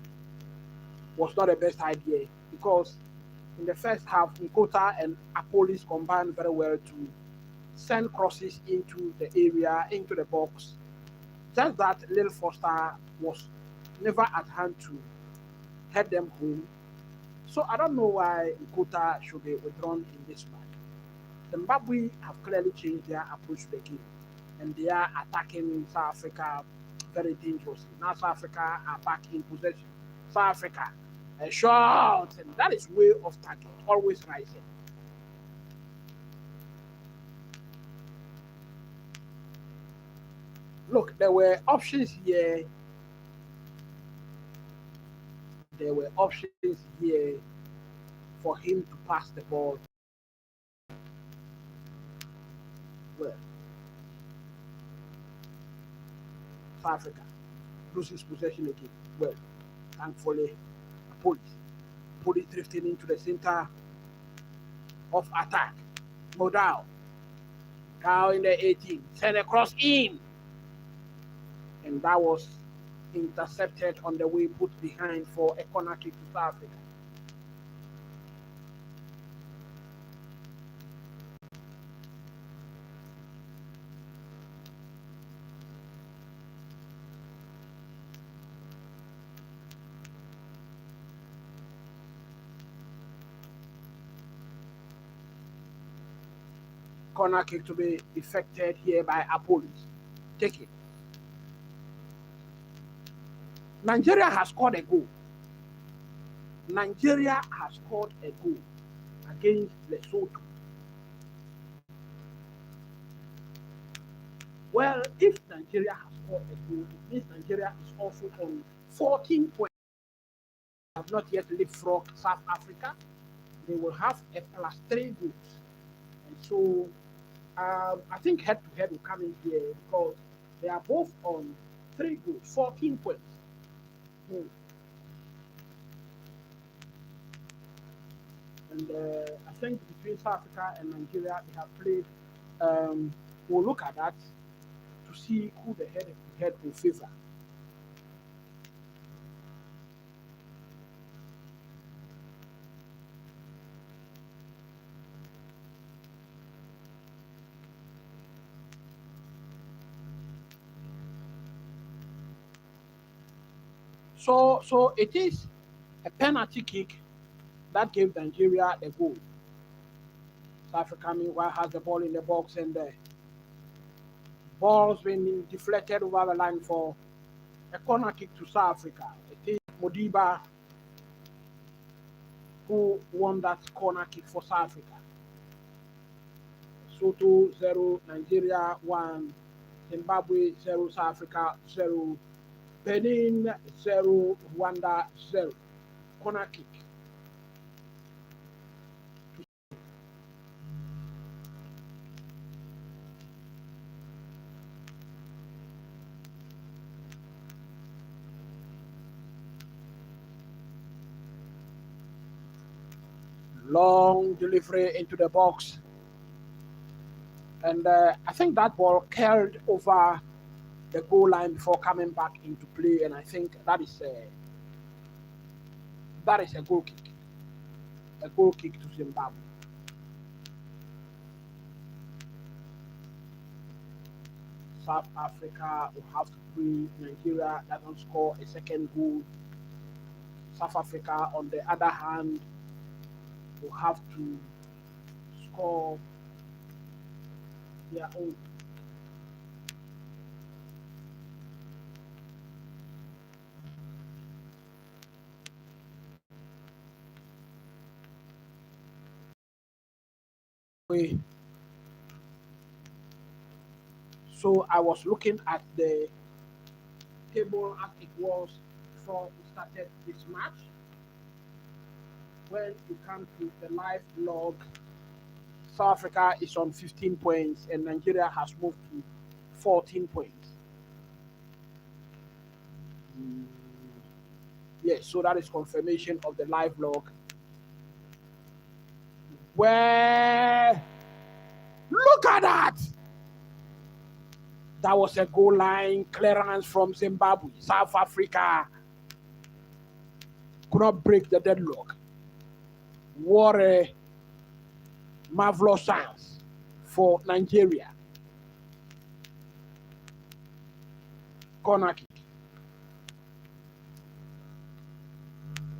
was not the best idea, because in the first half, Nkota and Apolis combined very well to send crosses into the area, into the box. Just that Lil Foster was never at hand to head them home. So I don't know why Nkota should be withdrawn in this match. Zimbabwe have clearly changed their approach to the game, and they are attacking South Africa very dangerously. Now South Africa are back in possession. South Africa, a shot, and that is way off target, always rising. Look, there were options here. There were options here for him to pass the ball. Well, South Africa loses possession again. Well, thankfully, police drifting into the center of attack. Go down. Down in the 18. Send a cross in. And that was intercepted on the way, put behind for a corner kick to South Africa. Corner kick to be effected here by Apollos. Take it. Nigeria has scored a goal. Nigeria has scored a goal against Lesotho. Well, if Nigeria has scored a goal, it means Nigeria is also on 14 points. They have not yet leapfrogged South Africa. They will have a +3 goals. And so I think head-to-head will come in here because they are both on 3 goals, 14 points. And I think between South Africa and Nigeria, they have played. We'll look at that to see who the head will favor. So it is a penalty kick that gave Nigeria a goal. South Africa, meanwhile, has the ball in the box, and the ball's been deflected over the line for a corner kick to South Africa. It is Modiba who won that corner kick for South Africa. Lesotho 0, Nigeria 1, Zimbabwe 0, South Africa 0. Benin 0, Rwanda 0. Corner kick. Long delivery into the box. And I think that ball curled over the goal line before coming back into play, and I think that is a goal kick to Zimbabwe. South Africa will have to pray Nigeria doesn't score a second goal. South Africa, on the other hand, will have to score their own. So I was looking at the table as it was before we started this match. When you come to the live log, South Africa is on 15 points and Nigeria has moved to 14 points. Yes, so that is confirmation of the live log. Where, look at that! That was a goal line clearance from Zimbabwe. South Africa could not break the deadlock. What a marvelous chance for Nigeria. Corner kick.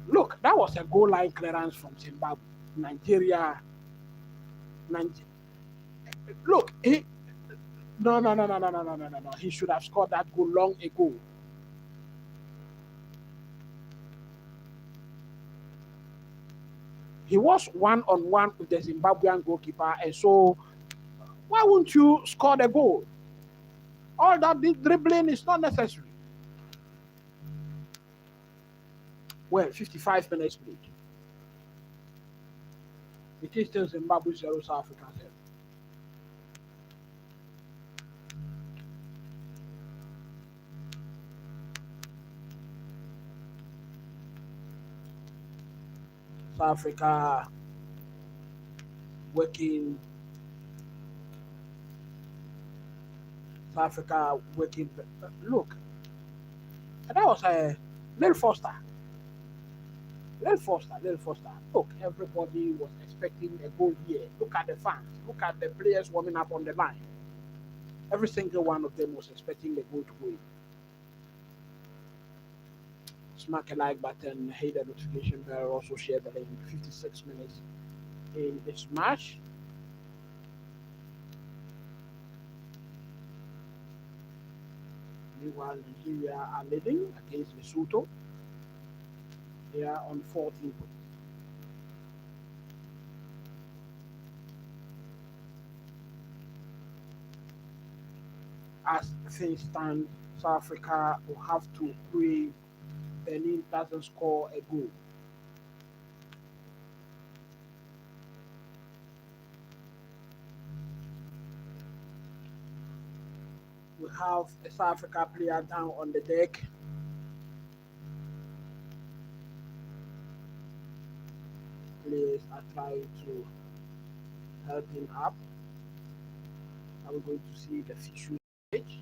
Look, that was a goal line clearance from Zimbabwe. Nigeria. Look, No, no, no, no, no, no, no, no, no, no. He should have scored that goal long ago. He was one on one with the Zimbabwean goalkeeper, and so why wouldn't you score the goal? All that dribbling is not necessary. Well, 55 minutes played. It is still Zimbabwe 0, South Africa 0. South Africa working. South Africa working. Look, that was a Lil Foster. Lil Foster, Lil Foster. Look, everybody was expecting a goal here. Look at the fans. Look at the players warming up on the line. Every single one of them was expecting the goal to go in. Smack a like button, hit the notification bell, also share the link. 56 minutes in this match. Meanwhile, Nigeria are leading against Lesotho. They are on 14 points. As things stand, South Africa will have to pray Benin doesn't score a goal. We have a South Africa player down on the deck. Players are trying to help him up. Are we going to see the official page?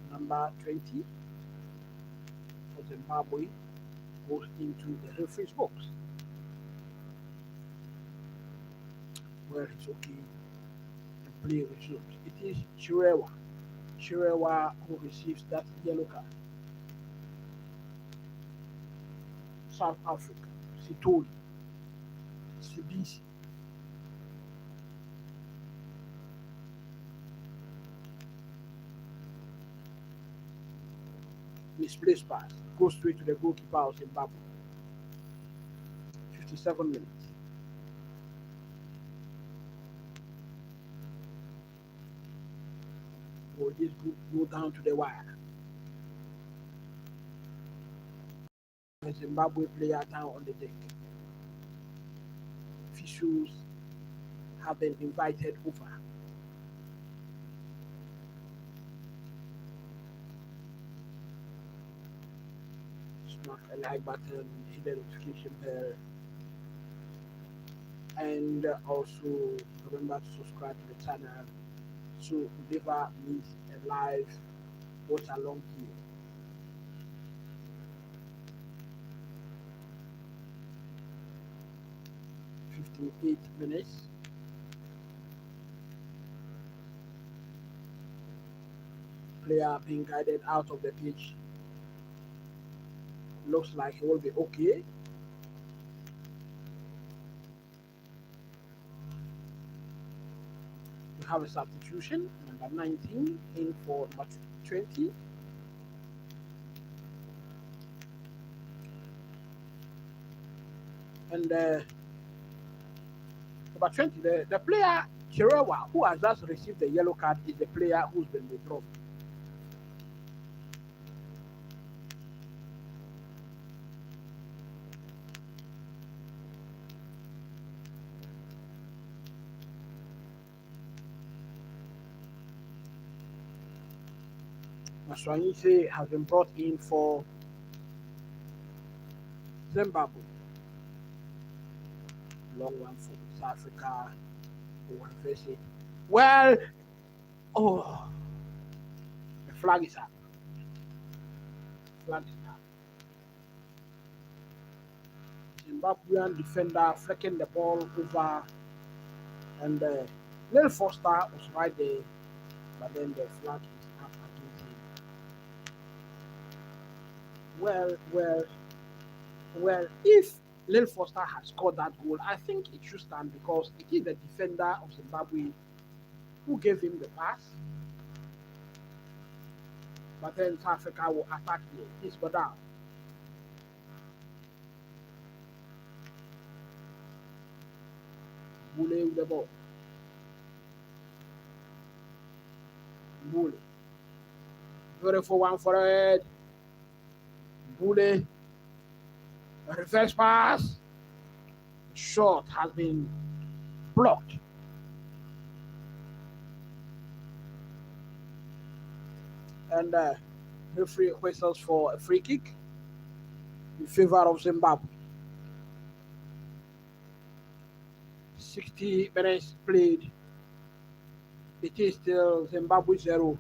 Number 20 for Zimbabwe goes into the referee's box. Well, it's okay. The play resumes. It is Chirewa. Chirewa who receives that yellow card. South Africa, Sitoli, Sibisi. Misplaced pass. Goes straight to the goalkeeper of Zimbabwe. 57 minutes. Will this group go down to the wire? A Zimbabwe player down on the deck. Officials have been invited over. Smack a like button, hit the notification bell, and also remember to subscribe to the channel so you never miss a live watch along here. Fifty-eight minutes. Player being guided out of the pitch. Looks like he will be okay. We have a substitution, number 19 in for number 20. And number 20, the player Chirewa, who has just received the yellow card, is the player who's been withdrawn. Maswanise has been brought in for Zimbabwe. Long one for South Africa. Well, oh, the flag is up. Flag is up. Zimbabwean defender flicking the ball over, and Lil Foster was right there, but then the flag is up against him. Well, if Lil Foster has scored that goal, I think it should stand because it is the defender of Zimbabwe who gave him the pass. But then South Africa will attack here. This Badal. Boule with the ball. Boule. Beautiful one for it. Boule. Reverse pass. Shot has been blocked. And referee whistles for a free kick in favor of Zimbabwe. 60 minutes played. It is still Zimbabwe 0,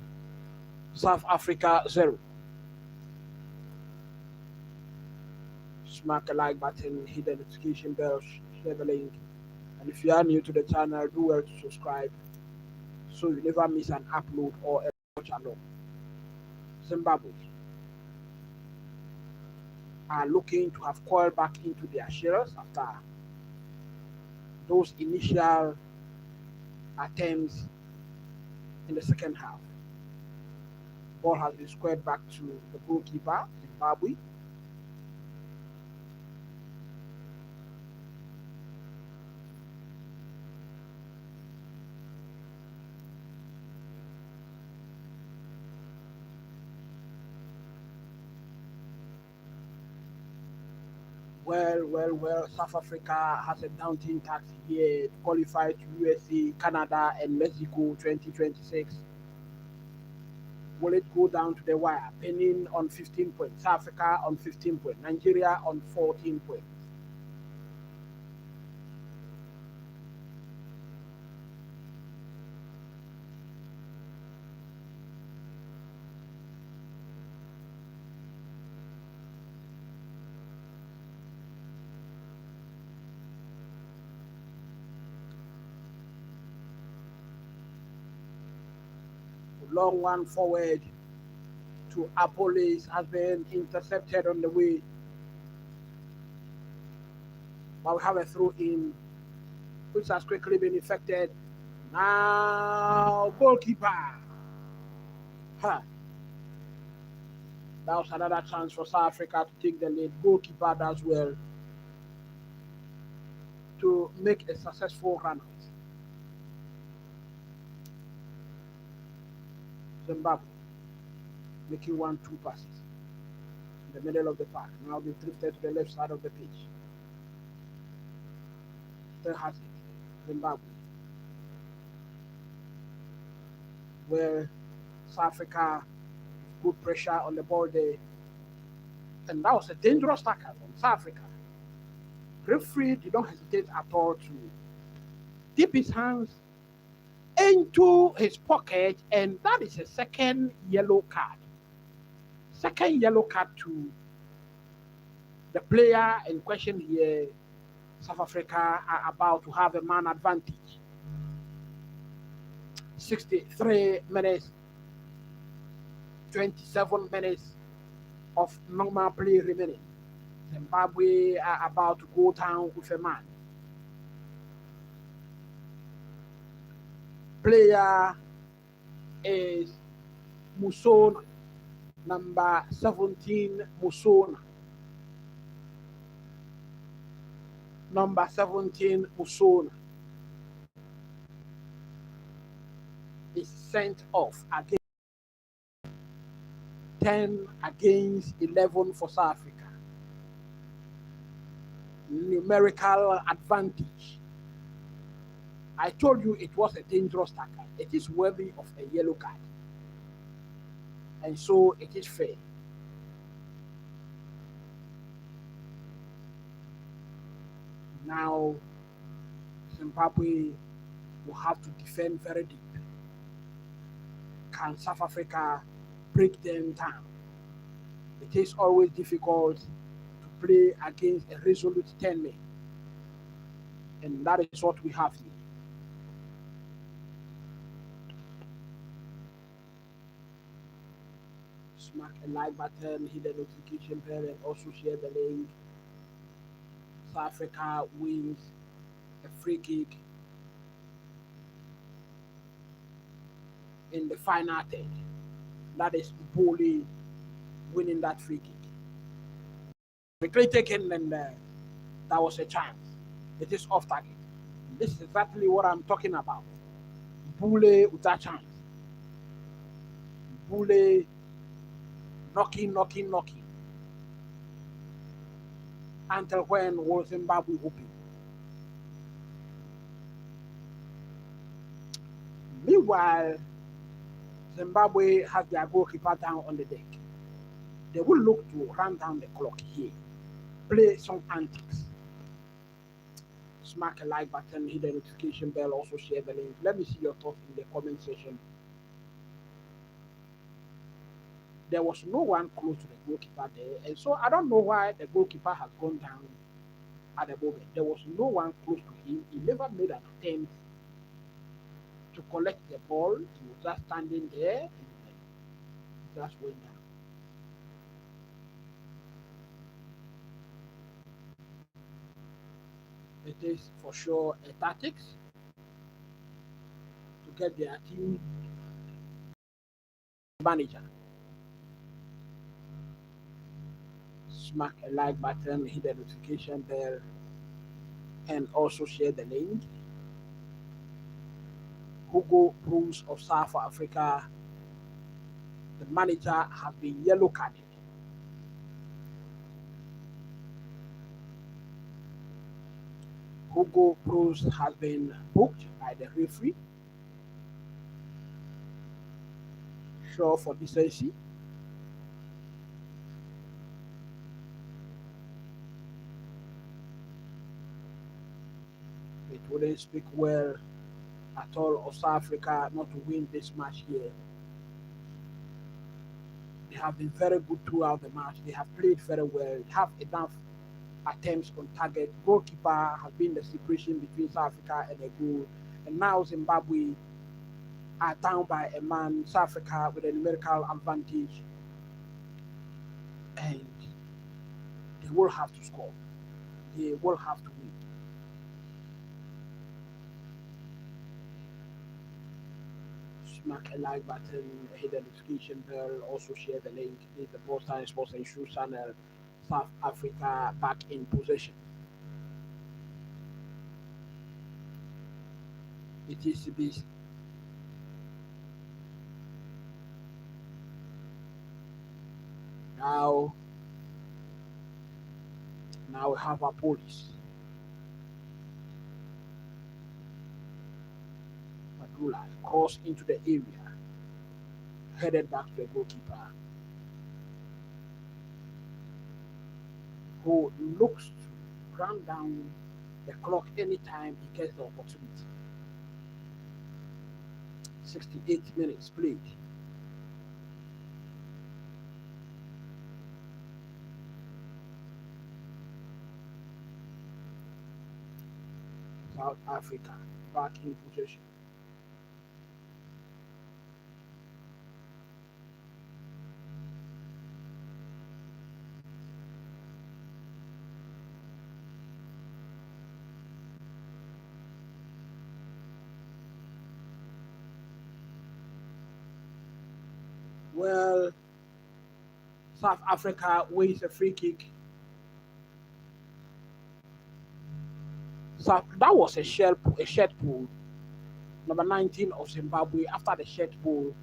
South Africa 0. Smack a like button, hit the notification bell, share the link. And if you are new to the channel, do well to subscribe so you never miss an upload or a watch along. Zimbabwe are looking to have coiled back into their shells after those initial attempts in the second half. Ball has been squared back to the goalkeeper, Zimbabwe. Well, South Africa has a daunting task here to qualify to USA, Canada, and Mexico 2026. Will it go down to the wire? Benin on 15 points, South Africa on 15 points, Nigeria on 14 points. Long one forward to Apolis has been intercepted on the way. But we have a throw in, which has quickly been effected. Now, goalkeeper. That was another chance for South Africa to take the lead. Goalkeeper does well to make a successful run. Zimbabwe making 1-2 passes in the middle of the park. Now they drifted to the left side of the pitch. Still has it, Zimbabwe. Where South Africa good pressure on the ball there. And that was a dangerous tackle from South Africa. Referee did not hesitate at all to dip his hands into his pocket, and that is a second yellow card. Second yellow card to the player in question here. South Africa are about to have a man advantage. 63 minutes, 27 minutes of normal play remaining. Zimbabwe are about to go down with a man. Player is Musona, number 17, Musona. Number 17, Musona is sent off again. 10 against 11 for South Africa. Numerical advantage. I told you it was a dangerous tackle. It is worthy of a yellow card. And so it is fair. Now, Zimbabwe will have to defend very deep. Can South Africa break them down? It is always difficult to play against a resolute 10 men. And that is what we have here. Smack a like button, hit the notification bell, and also share the link. South Africa wins a free kick in the final third. That is Bole winning that free kick. Quickly taken, and that was a chance. It is off target. This is exactly what I'm talking about. Bule with that chance. Bule knocking. Until when will Zimbabwe open? Meanwhile, Zimbabwe has their goalkeeper down on the deck. They will look to run down the clock here, play some antics. Smack a like button, hit the notification bell, also share the link. Let me see your thoughts in the comment section. There was no one close to the goalkeeper there, and so I don't know why the goalkeeper has gone down at the moment. There was no one close to him. He never made an attempt to collect the ball. He was just standing there and just went down. It is for sure a tactics to get their team manager. Smack a like button, hit the notification bell, and also share the link. Hugo Bruce of South Africa, the manager, has been yellow carded. Hugo Bruce has been booked by the referee. Sure for decency. It wouldn't speak well at all of South Africa not to win this match here. They have been very good throughout the match. They have played very well. They have enough attempts on target. Goalkeeper has been the separation between South Africa and the goal. And now Zimbabwe are down by a man. South Africa with a numerical advantage. And they will have to score. They will have to win. Smack a like button, hit the notification bell, also share the link. This is the Ball Science Sports and Shoes channel. South Africa back in possession. It is busy. Now we have our police. Madula crossed into the area, headed back to the goalkeeper, who looks to run down the clock anytime he gets the opportunity. 68 minutes played. South Africa back in possession. Well, South Africa wins a free kick. So that was a shed pull. Number 19 of Zimbabwe, after the shed pull,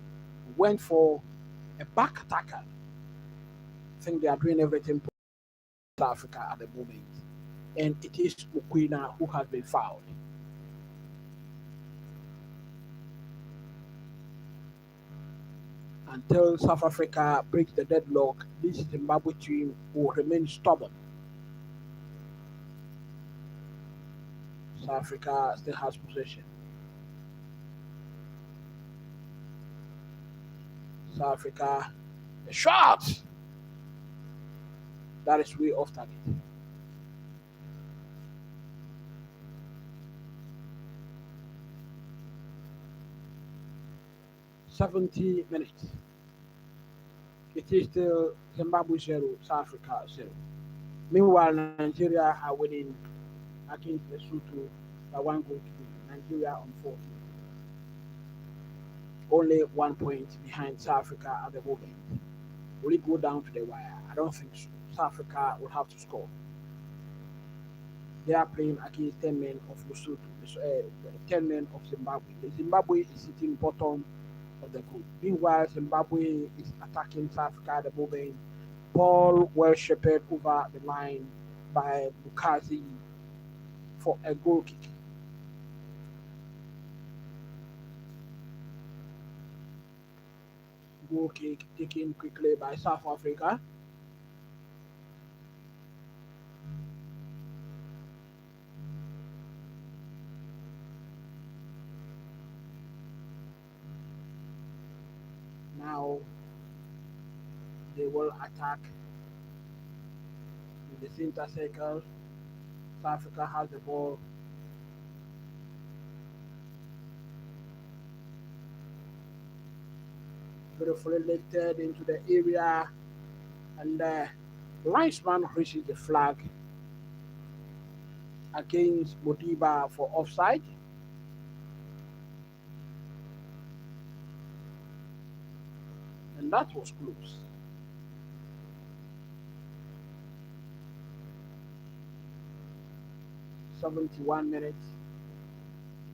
went for a back tackle. I think they are doing everything for South Africa at the moment. And it is Mukwena who has been fouled. Until South Africa breaks the deadlock, this Zimbabwe team will remain stubborn. South Africa still has possession. South Africa, a shot! That is way off target. "70 minutes. It is still Zimbabwe 0, South Africa 0. Meanwhile, Nigeria are winning against Lesotho by 1 goal to 2. Nigeria on 14. only 1 point behind South Africa at the moment. Will it go down to the wire? I don't think so. South Africa will have to score. They are playing against 10 men of Lesotho, 10 men of Zimbabwe. Zimbabwe is sitting bottom of the group. Meanwhile, Zimbabwe is attacking South Africa at the moment. Ball well shepherded over the line by Bukazi for a goal kick. Goal kick taken quickly by South Africa. Now they will attack in the center circle. South Africa has the ball. Beautifully lifted into the area, and the linesman raises the flag against Modiba for offside. And that was close. '71 minutes.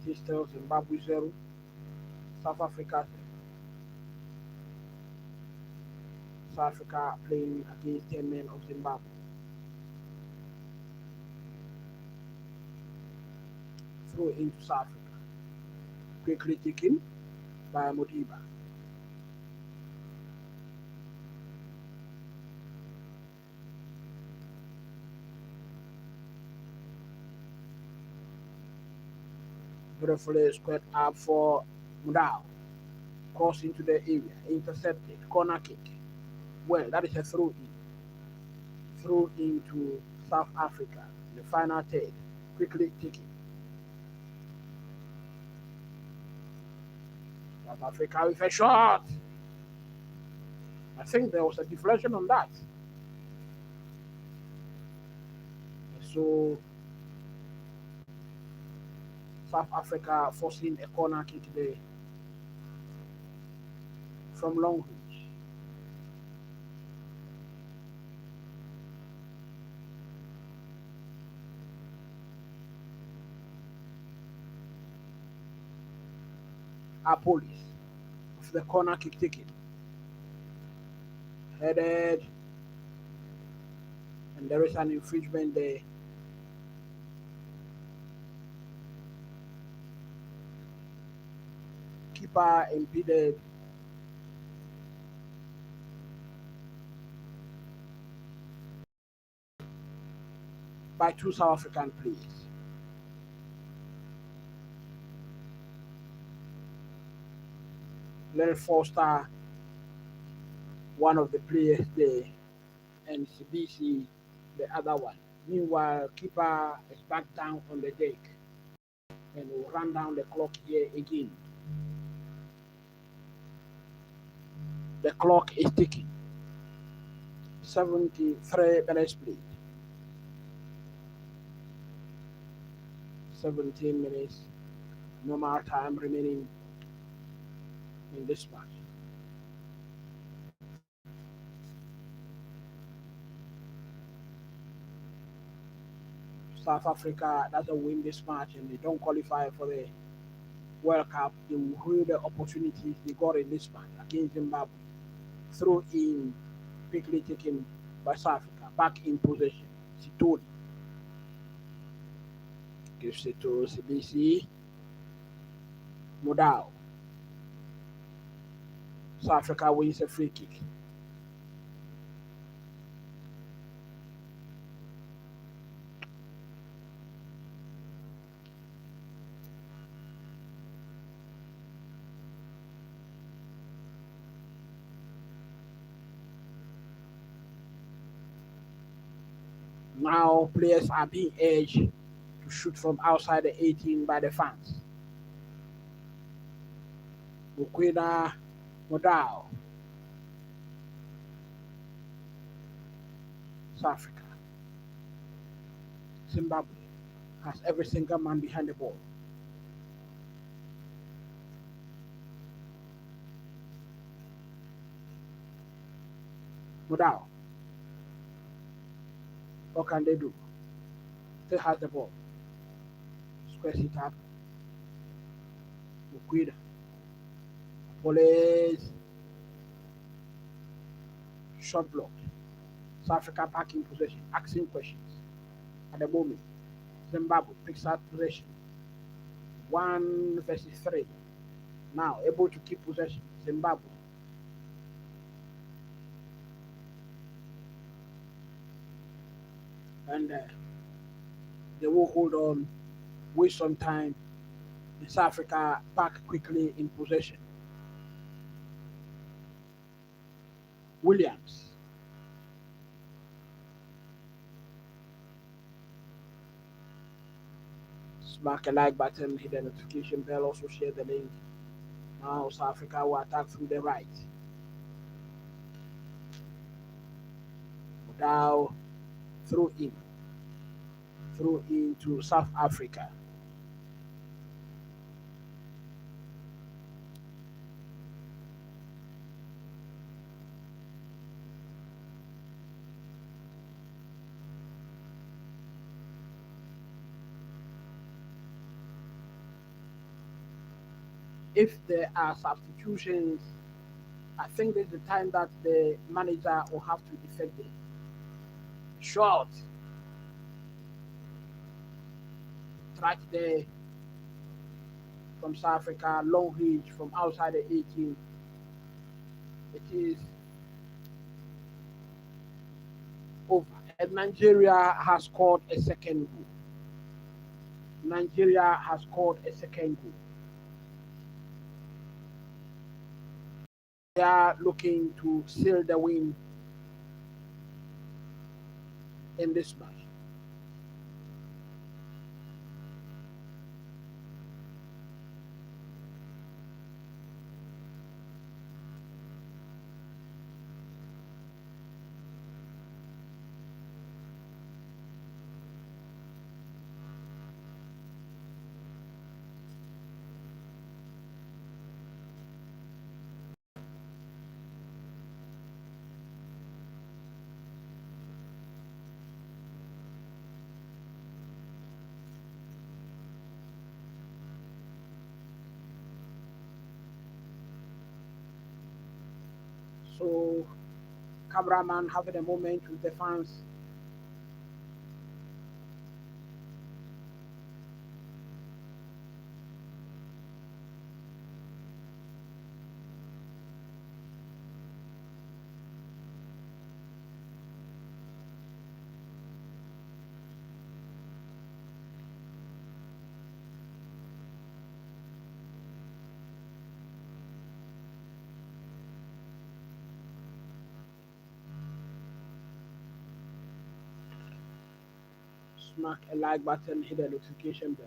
It is still Zimbabwe 0, South Africa 0. South Africa playing against 10 men of Zimbabwe. Throw into South Africa. Quickly taken by Modiba. Beautifully squared up for Mudau. Cross into the area. Intercepted. Corner kick. Well, that is a throw in. Throw into South Africa. The final third. Quickly taken. South Africa with a shot. I think there was a deflection on that. So South Africa forcing a corner kick there from long range. Our police with the corner kick taken. Headed, and there is an infringement there. Keeper impeded. By 2 South African players. Larry Foster, one of the players there, and CBC, the other one. Meanwhile, keeper is back down on the deck and will run down the clock here again. The clock is ticking. 73 minutes played. 17 minutes normal time remaining in this match. South Africa doesn't win this match and they don't qualify for the World Cup, they will ruin the opportunities they got in this match against Zimbabwe. Throw in quickly taken by South Africa. Back in possession. Sitoli. Gives it to CBC. Modao. South Africa wins a free kick. Now players are being urged to shoot from outside the 18 by the fans. Mukwena Modao. South Africa. Zimbabwe has every single man behind the ball. Modal. What can they do? Still has the ball. Squares it up. Mukwida. Police. Shot blocked. South Africa back in possession. Asking questions. At the moment, Zimbabwe picks up possession. 1 versus 3. Now able to keep possession. Zimbabwe. And they will hold on, waste some time. And South Africa back quickly in possession. Williams. Smack a like button, hit the notification bell, also share the link. Now South Africa will attack through the right. Now through into South Africa. If there are substitutions, I think this is the time that the manager will have to effect it. Short. Right there from South Africa, long range from outside the 18. It is over. And Nigeria has scored a second goal. Nigeria has scored a second goal. They are looking to seal the win in this match. So, cameraman having a moment with the fans. Smack a like button, hit the notification bell.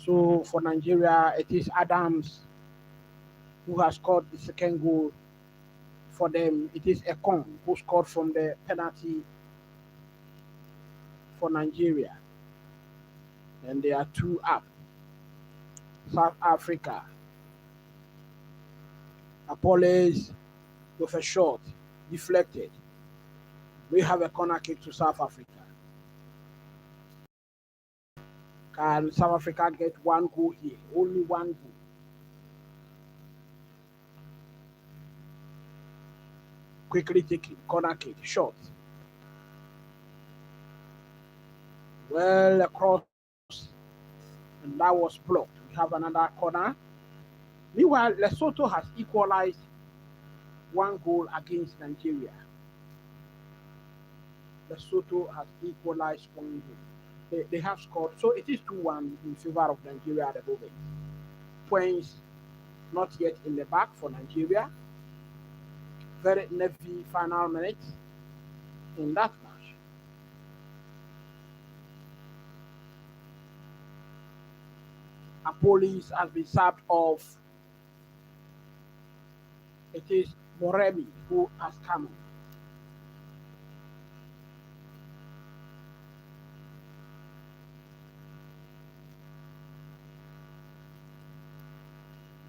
So for Nigeria, it is Adams who has scored the second goal. For them, it is Ekong who scored from the penalty for Nigeria. And they are 2 up. South Africa. Apollos with a shot, deflected. We have a corner kick to South Africa. Can South Africa get 1 goal here? Only 1 goal. Quickly taking corner kick, shot. Well across, and that was blocked. We have another corner. Meanwhile, Lesotho has equalized 1 goal against Nigeria. Lesotho has equalized 1 goal. They have scored, so it is 2-1 in favor of Nigeria at the moment. Points not yet in the bag for Nigeria. Very nervy final minutes in that match. Apollos has been subbed off. It is Moremi who has come.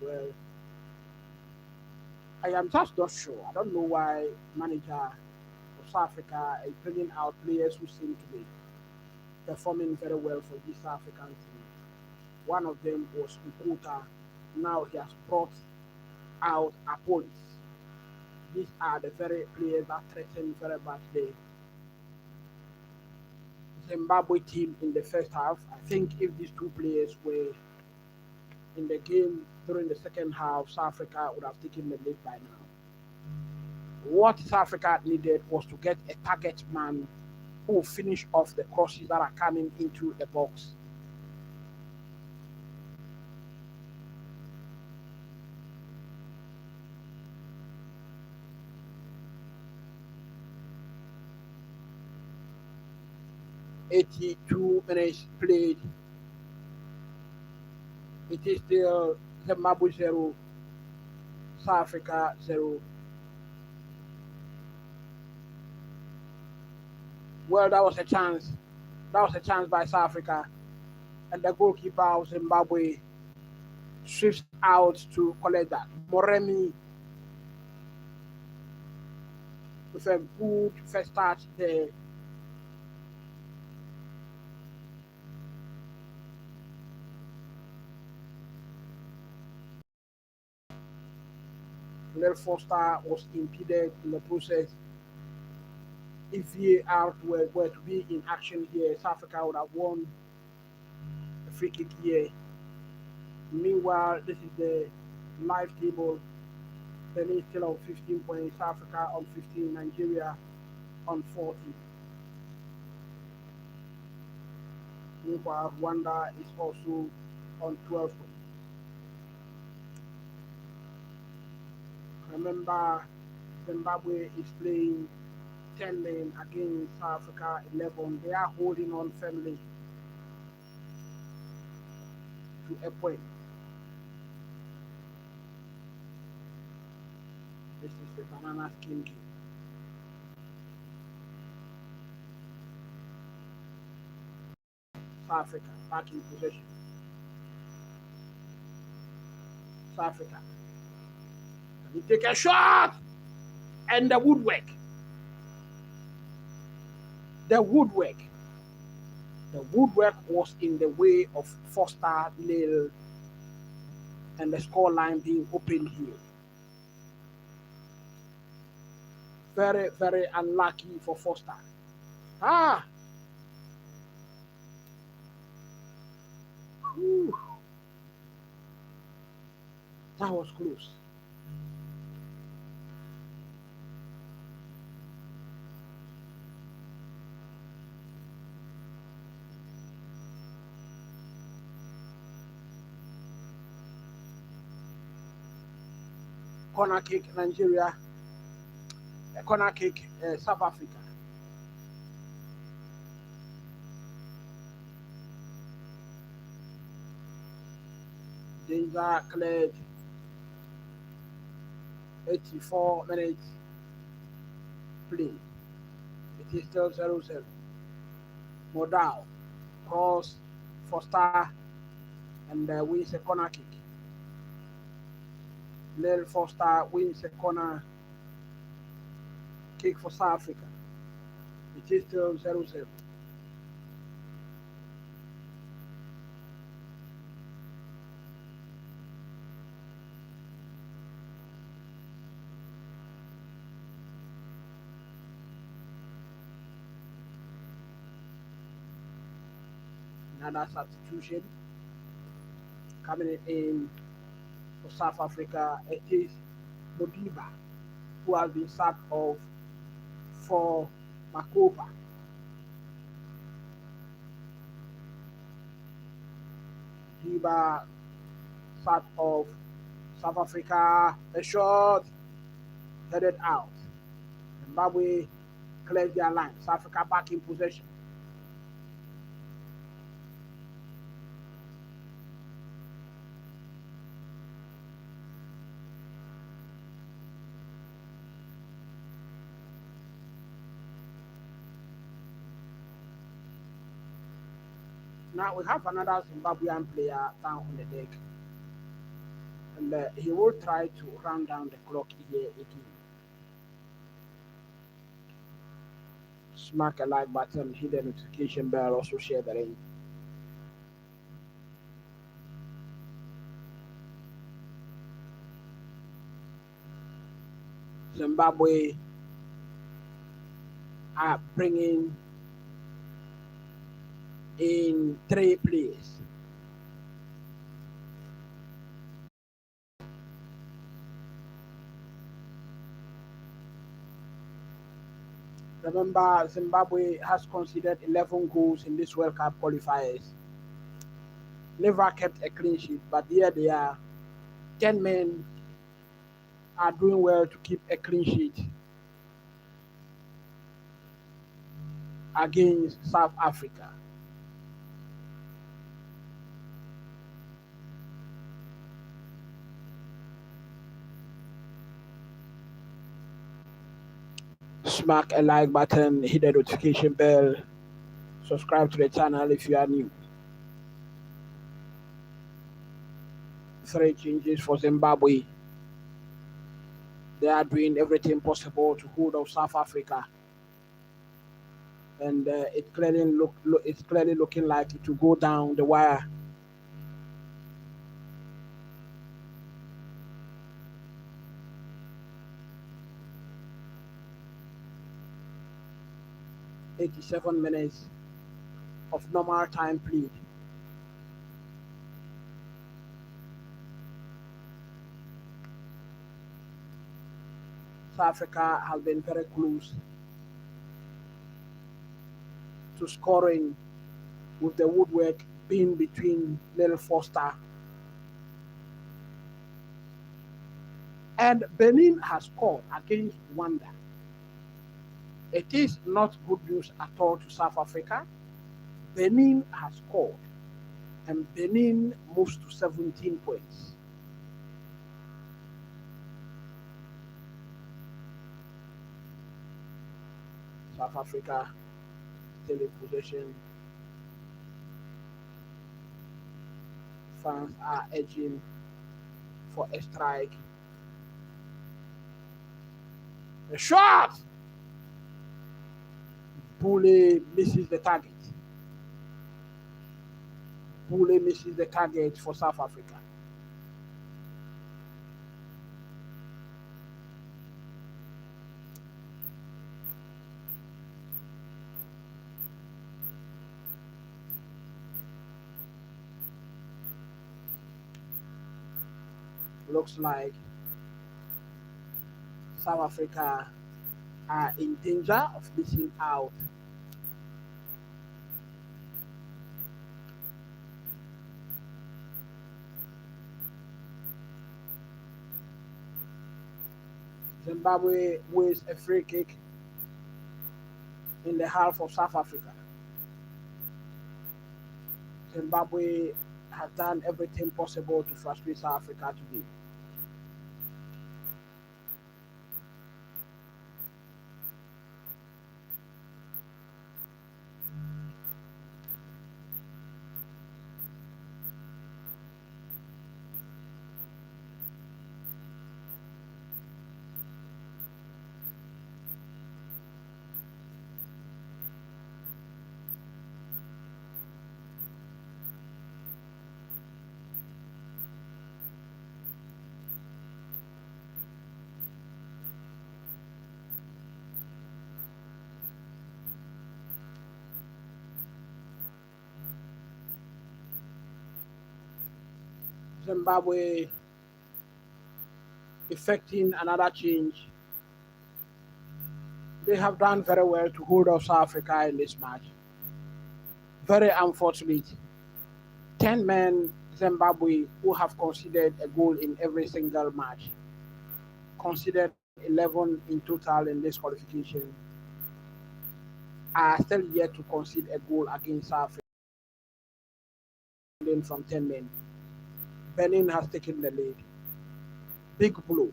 Well, I am just not sure. I don't know why manager of South Africa is bringing out players who seem to be performing very well for this South African team. One of them was Ukuta. Now he has brought out Apolis. These are the very players that threaten very much the Zimbabwe team in the first half. I think if these two players were in the game during the second half, South Africa would have taken the lead by now. What South Africa needed was to get a target man who will finish off the crosses that are coming into the box. "82 minutes played. It is still Zimbabwe 0, South Africa 0. Well, that was a chance. That was a chance by South Africa. And the goalkeeper of Zimbabwe swifts out to collect that. Moremi with a good first start there. Lil Foster was impeded in the process. If VAR were to be in action here, South Africa would have won a free kick here. Meanwhile, this is the live table. Benin is still on 15 points, South Africa on 15, Nigeria on 40. Meanwhile, Rwanda is also on 12 points. Remember, Zimbabwe is playing 10 men against South Africa 11. They are holding on firmly to a point. This is the banana skin game. South Africa back in possession. South Africa. Can he take a shot? And the woodwork. The woodwork. The woodwork was in the way of Foster, Lil, and the scoreline being opened here. Very, very unlucky for Foster. Ah! Whew. That was close. Corner kick, Nigeria. Corner kick, South Africa. Danger cleared. 84 minutes play. It is still 0-0. Modal cross Foster and wins a corner kick. Lil Foster wins a corner kick for South Africa. It is still 0-0. Another substitution coming in for South Africa. It is Modiba, who has been subbed off for Makopa. Modiba subbed off South Africa. A shot headed out. Zimbabwe clears their line. South Africa back in possession. Now we have another Zimbabwean player down on the deck. he will try to run down the clock here again. Smack a like button, hit the notification bell, also share the link. Zimbabwe are bringing in 3 players. Remember, Zimbabwe has conceded 11 goals in this World Cup qualifiers. Never kept a clean sheet, but here they are. 10 men are doing well to keep a clean sheet against South Africa. Smack a like button, hit the notification bell, subscribe to the channel if you are new. 3 changes for Zimbabwe. They are doing everything possible to hold off South Africa, and it's clearly looking like it to go down the wire. "87 minutes of normal time played. South Africa has been very close to scoring, with the woodwork being between Little Foster and Benin has scored against Rwanda. It is not good news at all to South Africa. Benin has scored, and Benin moves to 17 points. South Africa still in possession. Fans are edging for a strike. The shot! Bule misses the target. Bule misses the target for South Africa. Looks like South Africa are in danger of missing out. Zimbabwe wins a free kick in the half of South Africa. Zimbabwe has done everything possible to frustrate South Africa today. Zimbabwe effecting another change. They have done very well to hold off South Africa in this match. Very unfortunate. 10 men Zimbabwe who have conceded a goal in every single match. Conceded 11 in total in this qualification. Are still yet to concede a goal against South Africa from 10 men. Benin has taken the lead. Big blow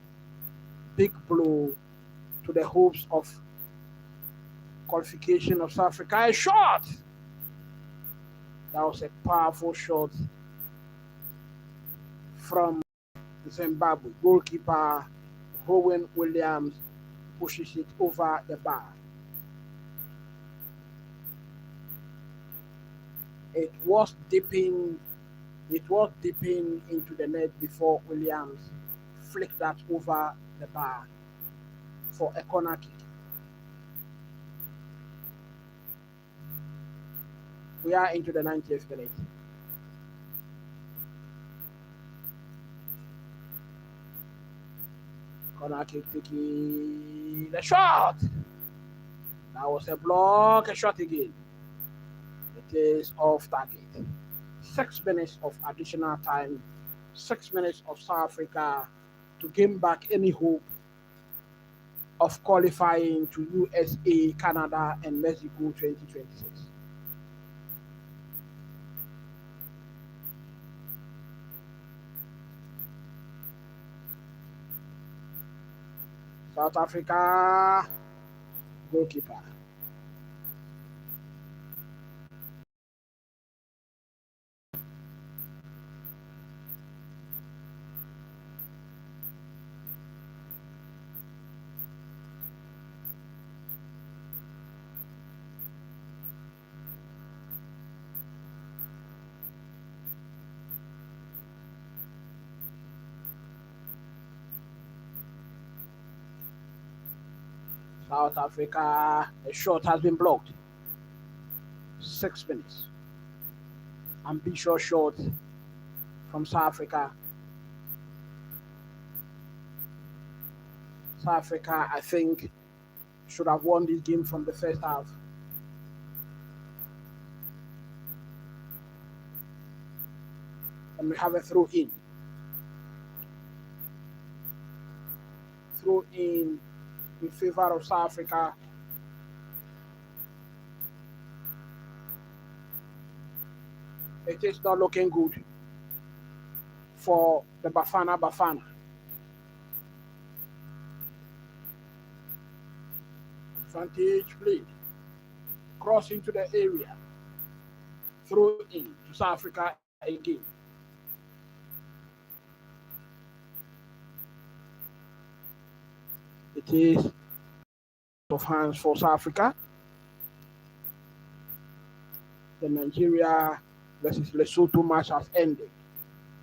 to the hopes of qualification of South Africa. A shot! That was a powerful shot from Zimbabwe. Goalkeeper Rowan Williams pushes it over the bar. It was dipping into the net before Williams flicked that over the bar for a corner kick. We are into the 90th minute. Corner kick taking the shot. That was a block, a shot again. It is off target. 6 minutes of additional time. 6 minutes of South Africa to gain back any hope of qualifying to USA, Canada, and Mexico 2026. South Africa goalkeeper. South Africa, a shot has been blocked. 6 minutes. Ambitious shot from South Africa. South Africa, I think, should have won this game from the first half. And we have a throw in. Throw in favor of South Africa. It is not looking good for the Bafana. Advantage played. Cross into the area. Throw in to South Africa again. It is of hands for South Africa. The Nigeria versus Lesotho match has ended.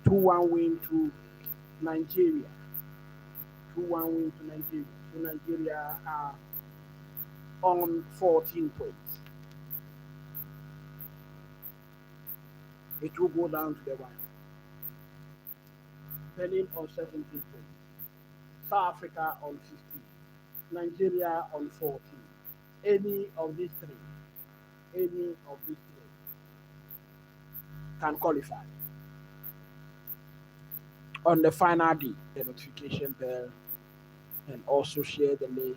2-1 win to Nigeria. 2-1 win to Nigeria. So Nigeria are on 14 points. It will go down to the wire. Benin on 17 points. South Africa on 15. Nigeria on 14. Any of these three can qualify. On the final day, the notification bell, and also share the link.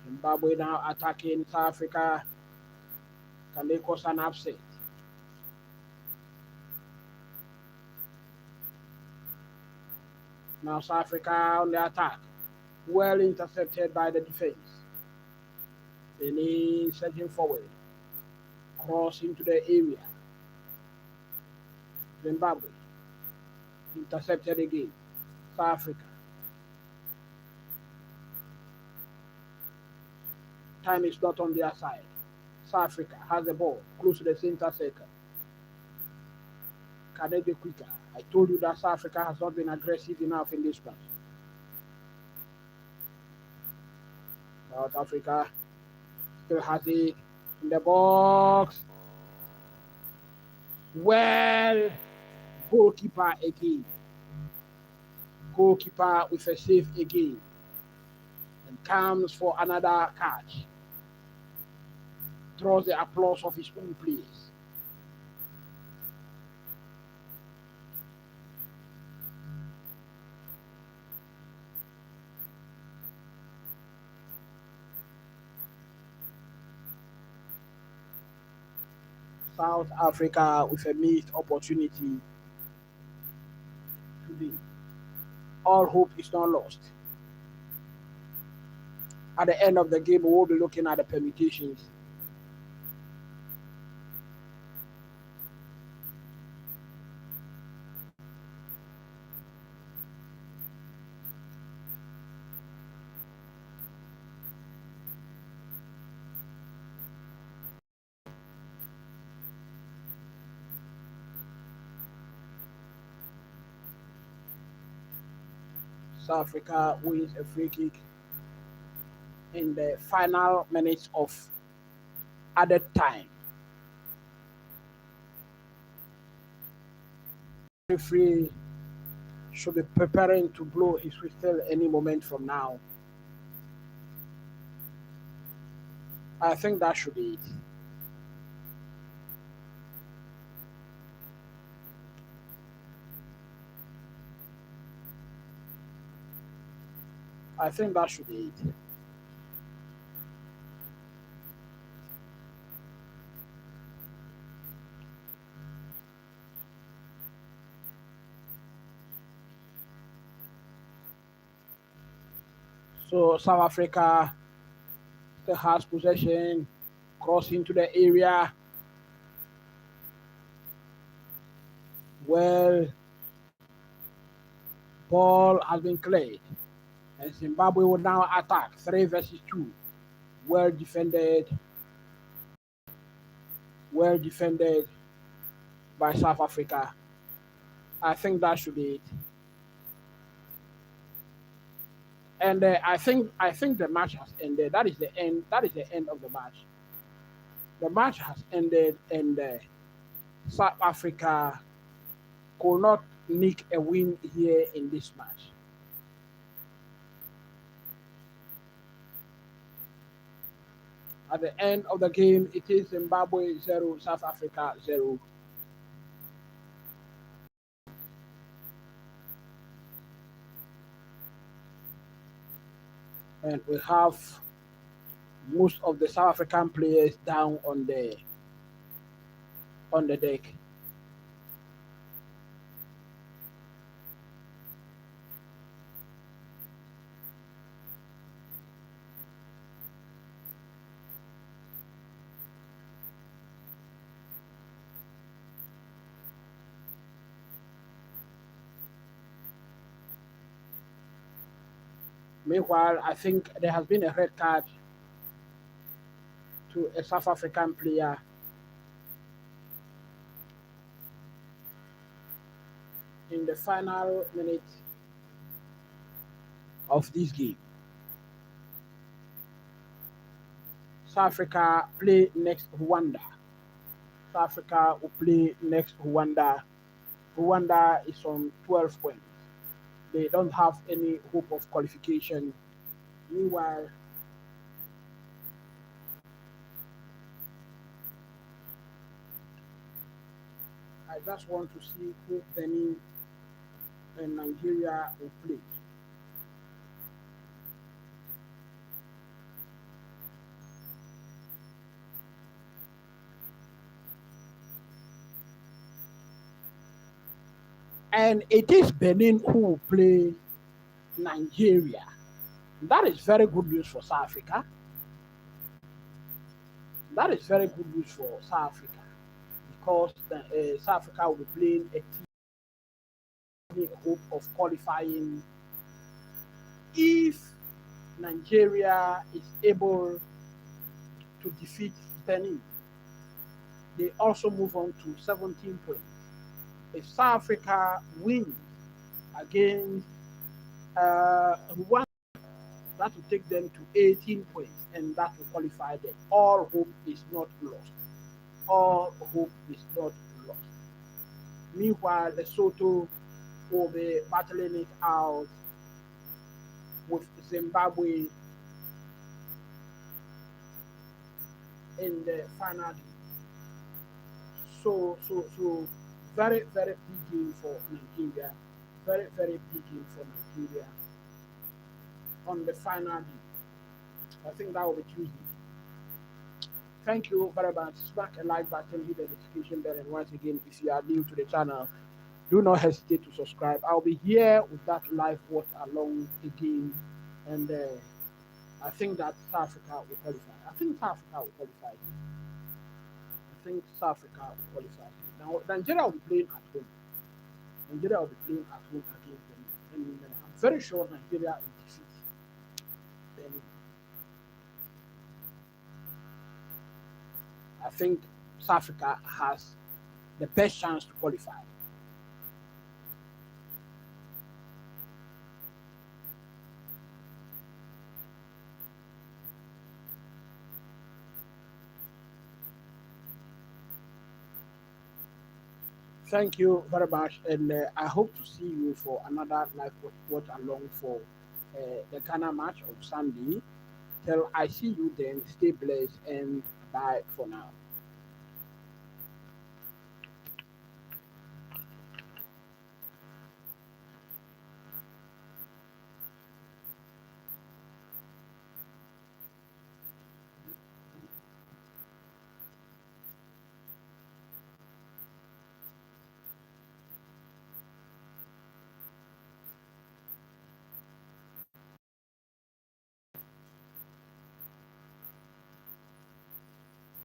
Zimbabwe now attacking South Africa. Can they cause an upset? Now South Africa on the attack. Well intercepted by the defense. Benin surging forward. Cross into the area. Zimbabwe. Intercepted again. South Africa. Time is not on their side. South Africa has the ball close to the center circle. Can they be quicker? I told you that South Africa has not been aggressive enough in this match. South Africa still has it in the box. Well, goalkeeper again. Goalkeeper with a save again. And comes for another catch. Draws the applause of his own players. South Africa with a missed opportunity today. All hope is not lost. At the end of the game, we will be looking at the permutations South Africa wins a free kick in the final minutes of added time. Referee should be preparing to blow his whistle any moment from now. I think that should be it. I think that should be it. So South Africa still has possession, cross into the area. Well, ball has been cleared. And Zimbabwe will now attack 3 versus 2. Well defended by South Africa. I think that should be it. And I think the match has ended. That is the end. That is the end of the match. The match has ended, and South Africa could not nick a win here in this match. At the end of the game, it is Zimbabwe 0, South Africa 0. And we have most of the South African players down on the deck. Meanwhile, I think there has been a red card to a South African player. In the final minute of this game. South Africa play next Rwanda. South Africa will play next Rwanda. Rwanda is on 12 points. They don't have any hope of qualification. Meanwhile, I just want to see who Benin and Nigeria will play. And it is Benin who will play Nigeria. That is very good news for South Africa. That is very good news for South Africa because South Africa will be playing a team hope of qualifying if Nigeria is able to defeat Benin. They also move on to 17 points. If South Africa wins against Rwanda, that will take them to 18 points and that will qualify them. All hope is not lost. All hope is not lost. Meanwhile, Lesotho will be battling it out with Zimbabwe in the final. So very, very big game for Nigeria. Very, very big game for Nigeria on the final day. I think that will be Tuesday. Thank you very much. Smack a like button, hit the notification bell, and once again, if you are new to the channel, do not hesitate to subscribe. I'll be here with that live watch along again, and I think that South Africa will qualify. I think South Africa will qualify. I think South Africa will qualify. Now, Nigeria will be playing at home. Nigeria will be playing at home against them. And I'm very sure Nigeria will defeat them. I think South Africa has the best chance to qualify. Thank you very much, and I hope to see you for another live watch along for the Ghana match on Sunday. Till I see you then, stay blessed and bye for now.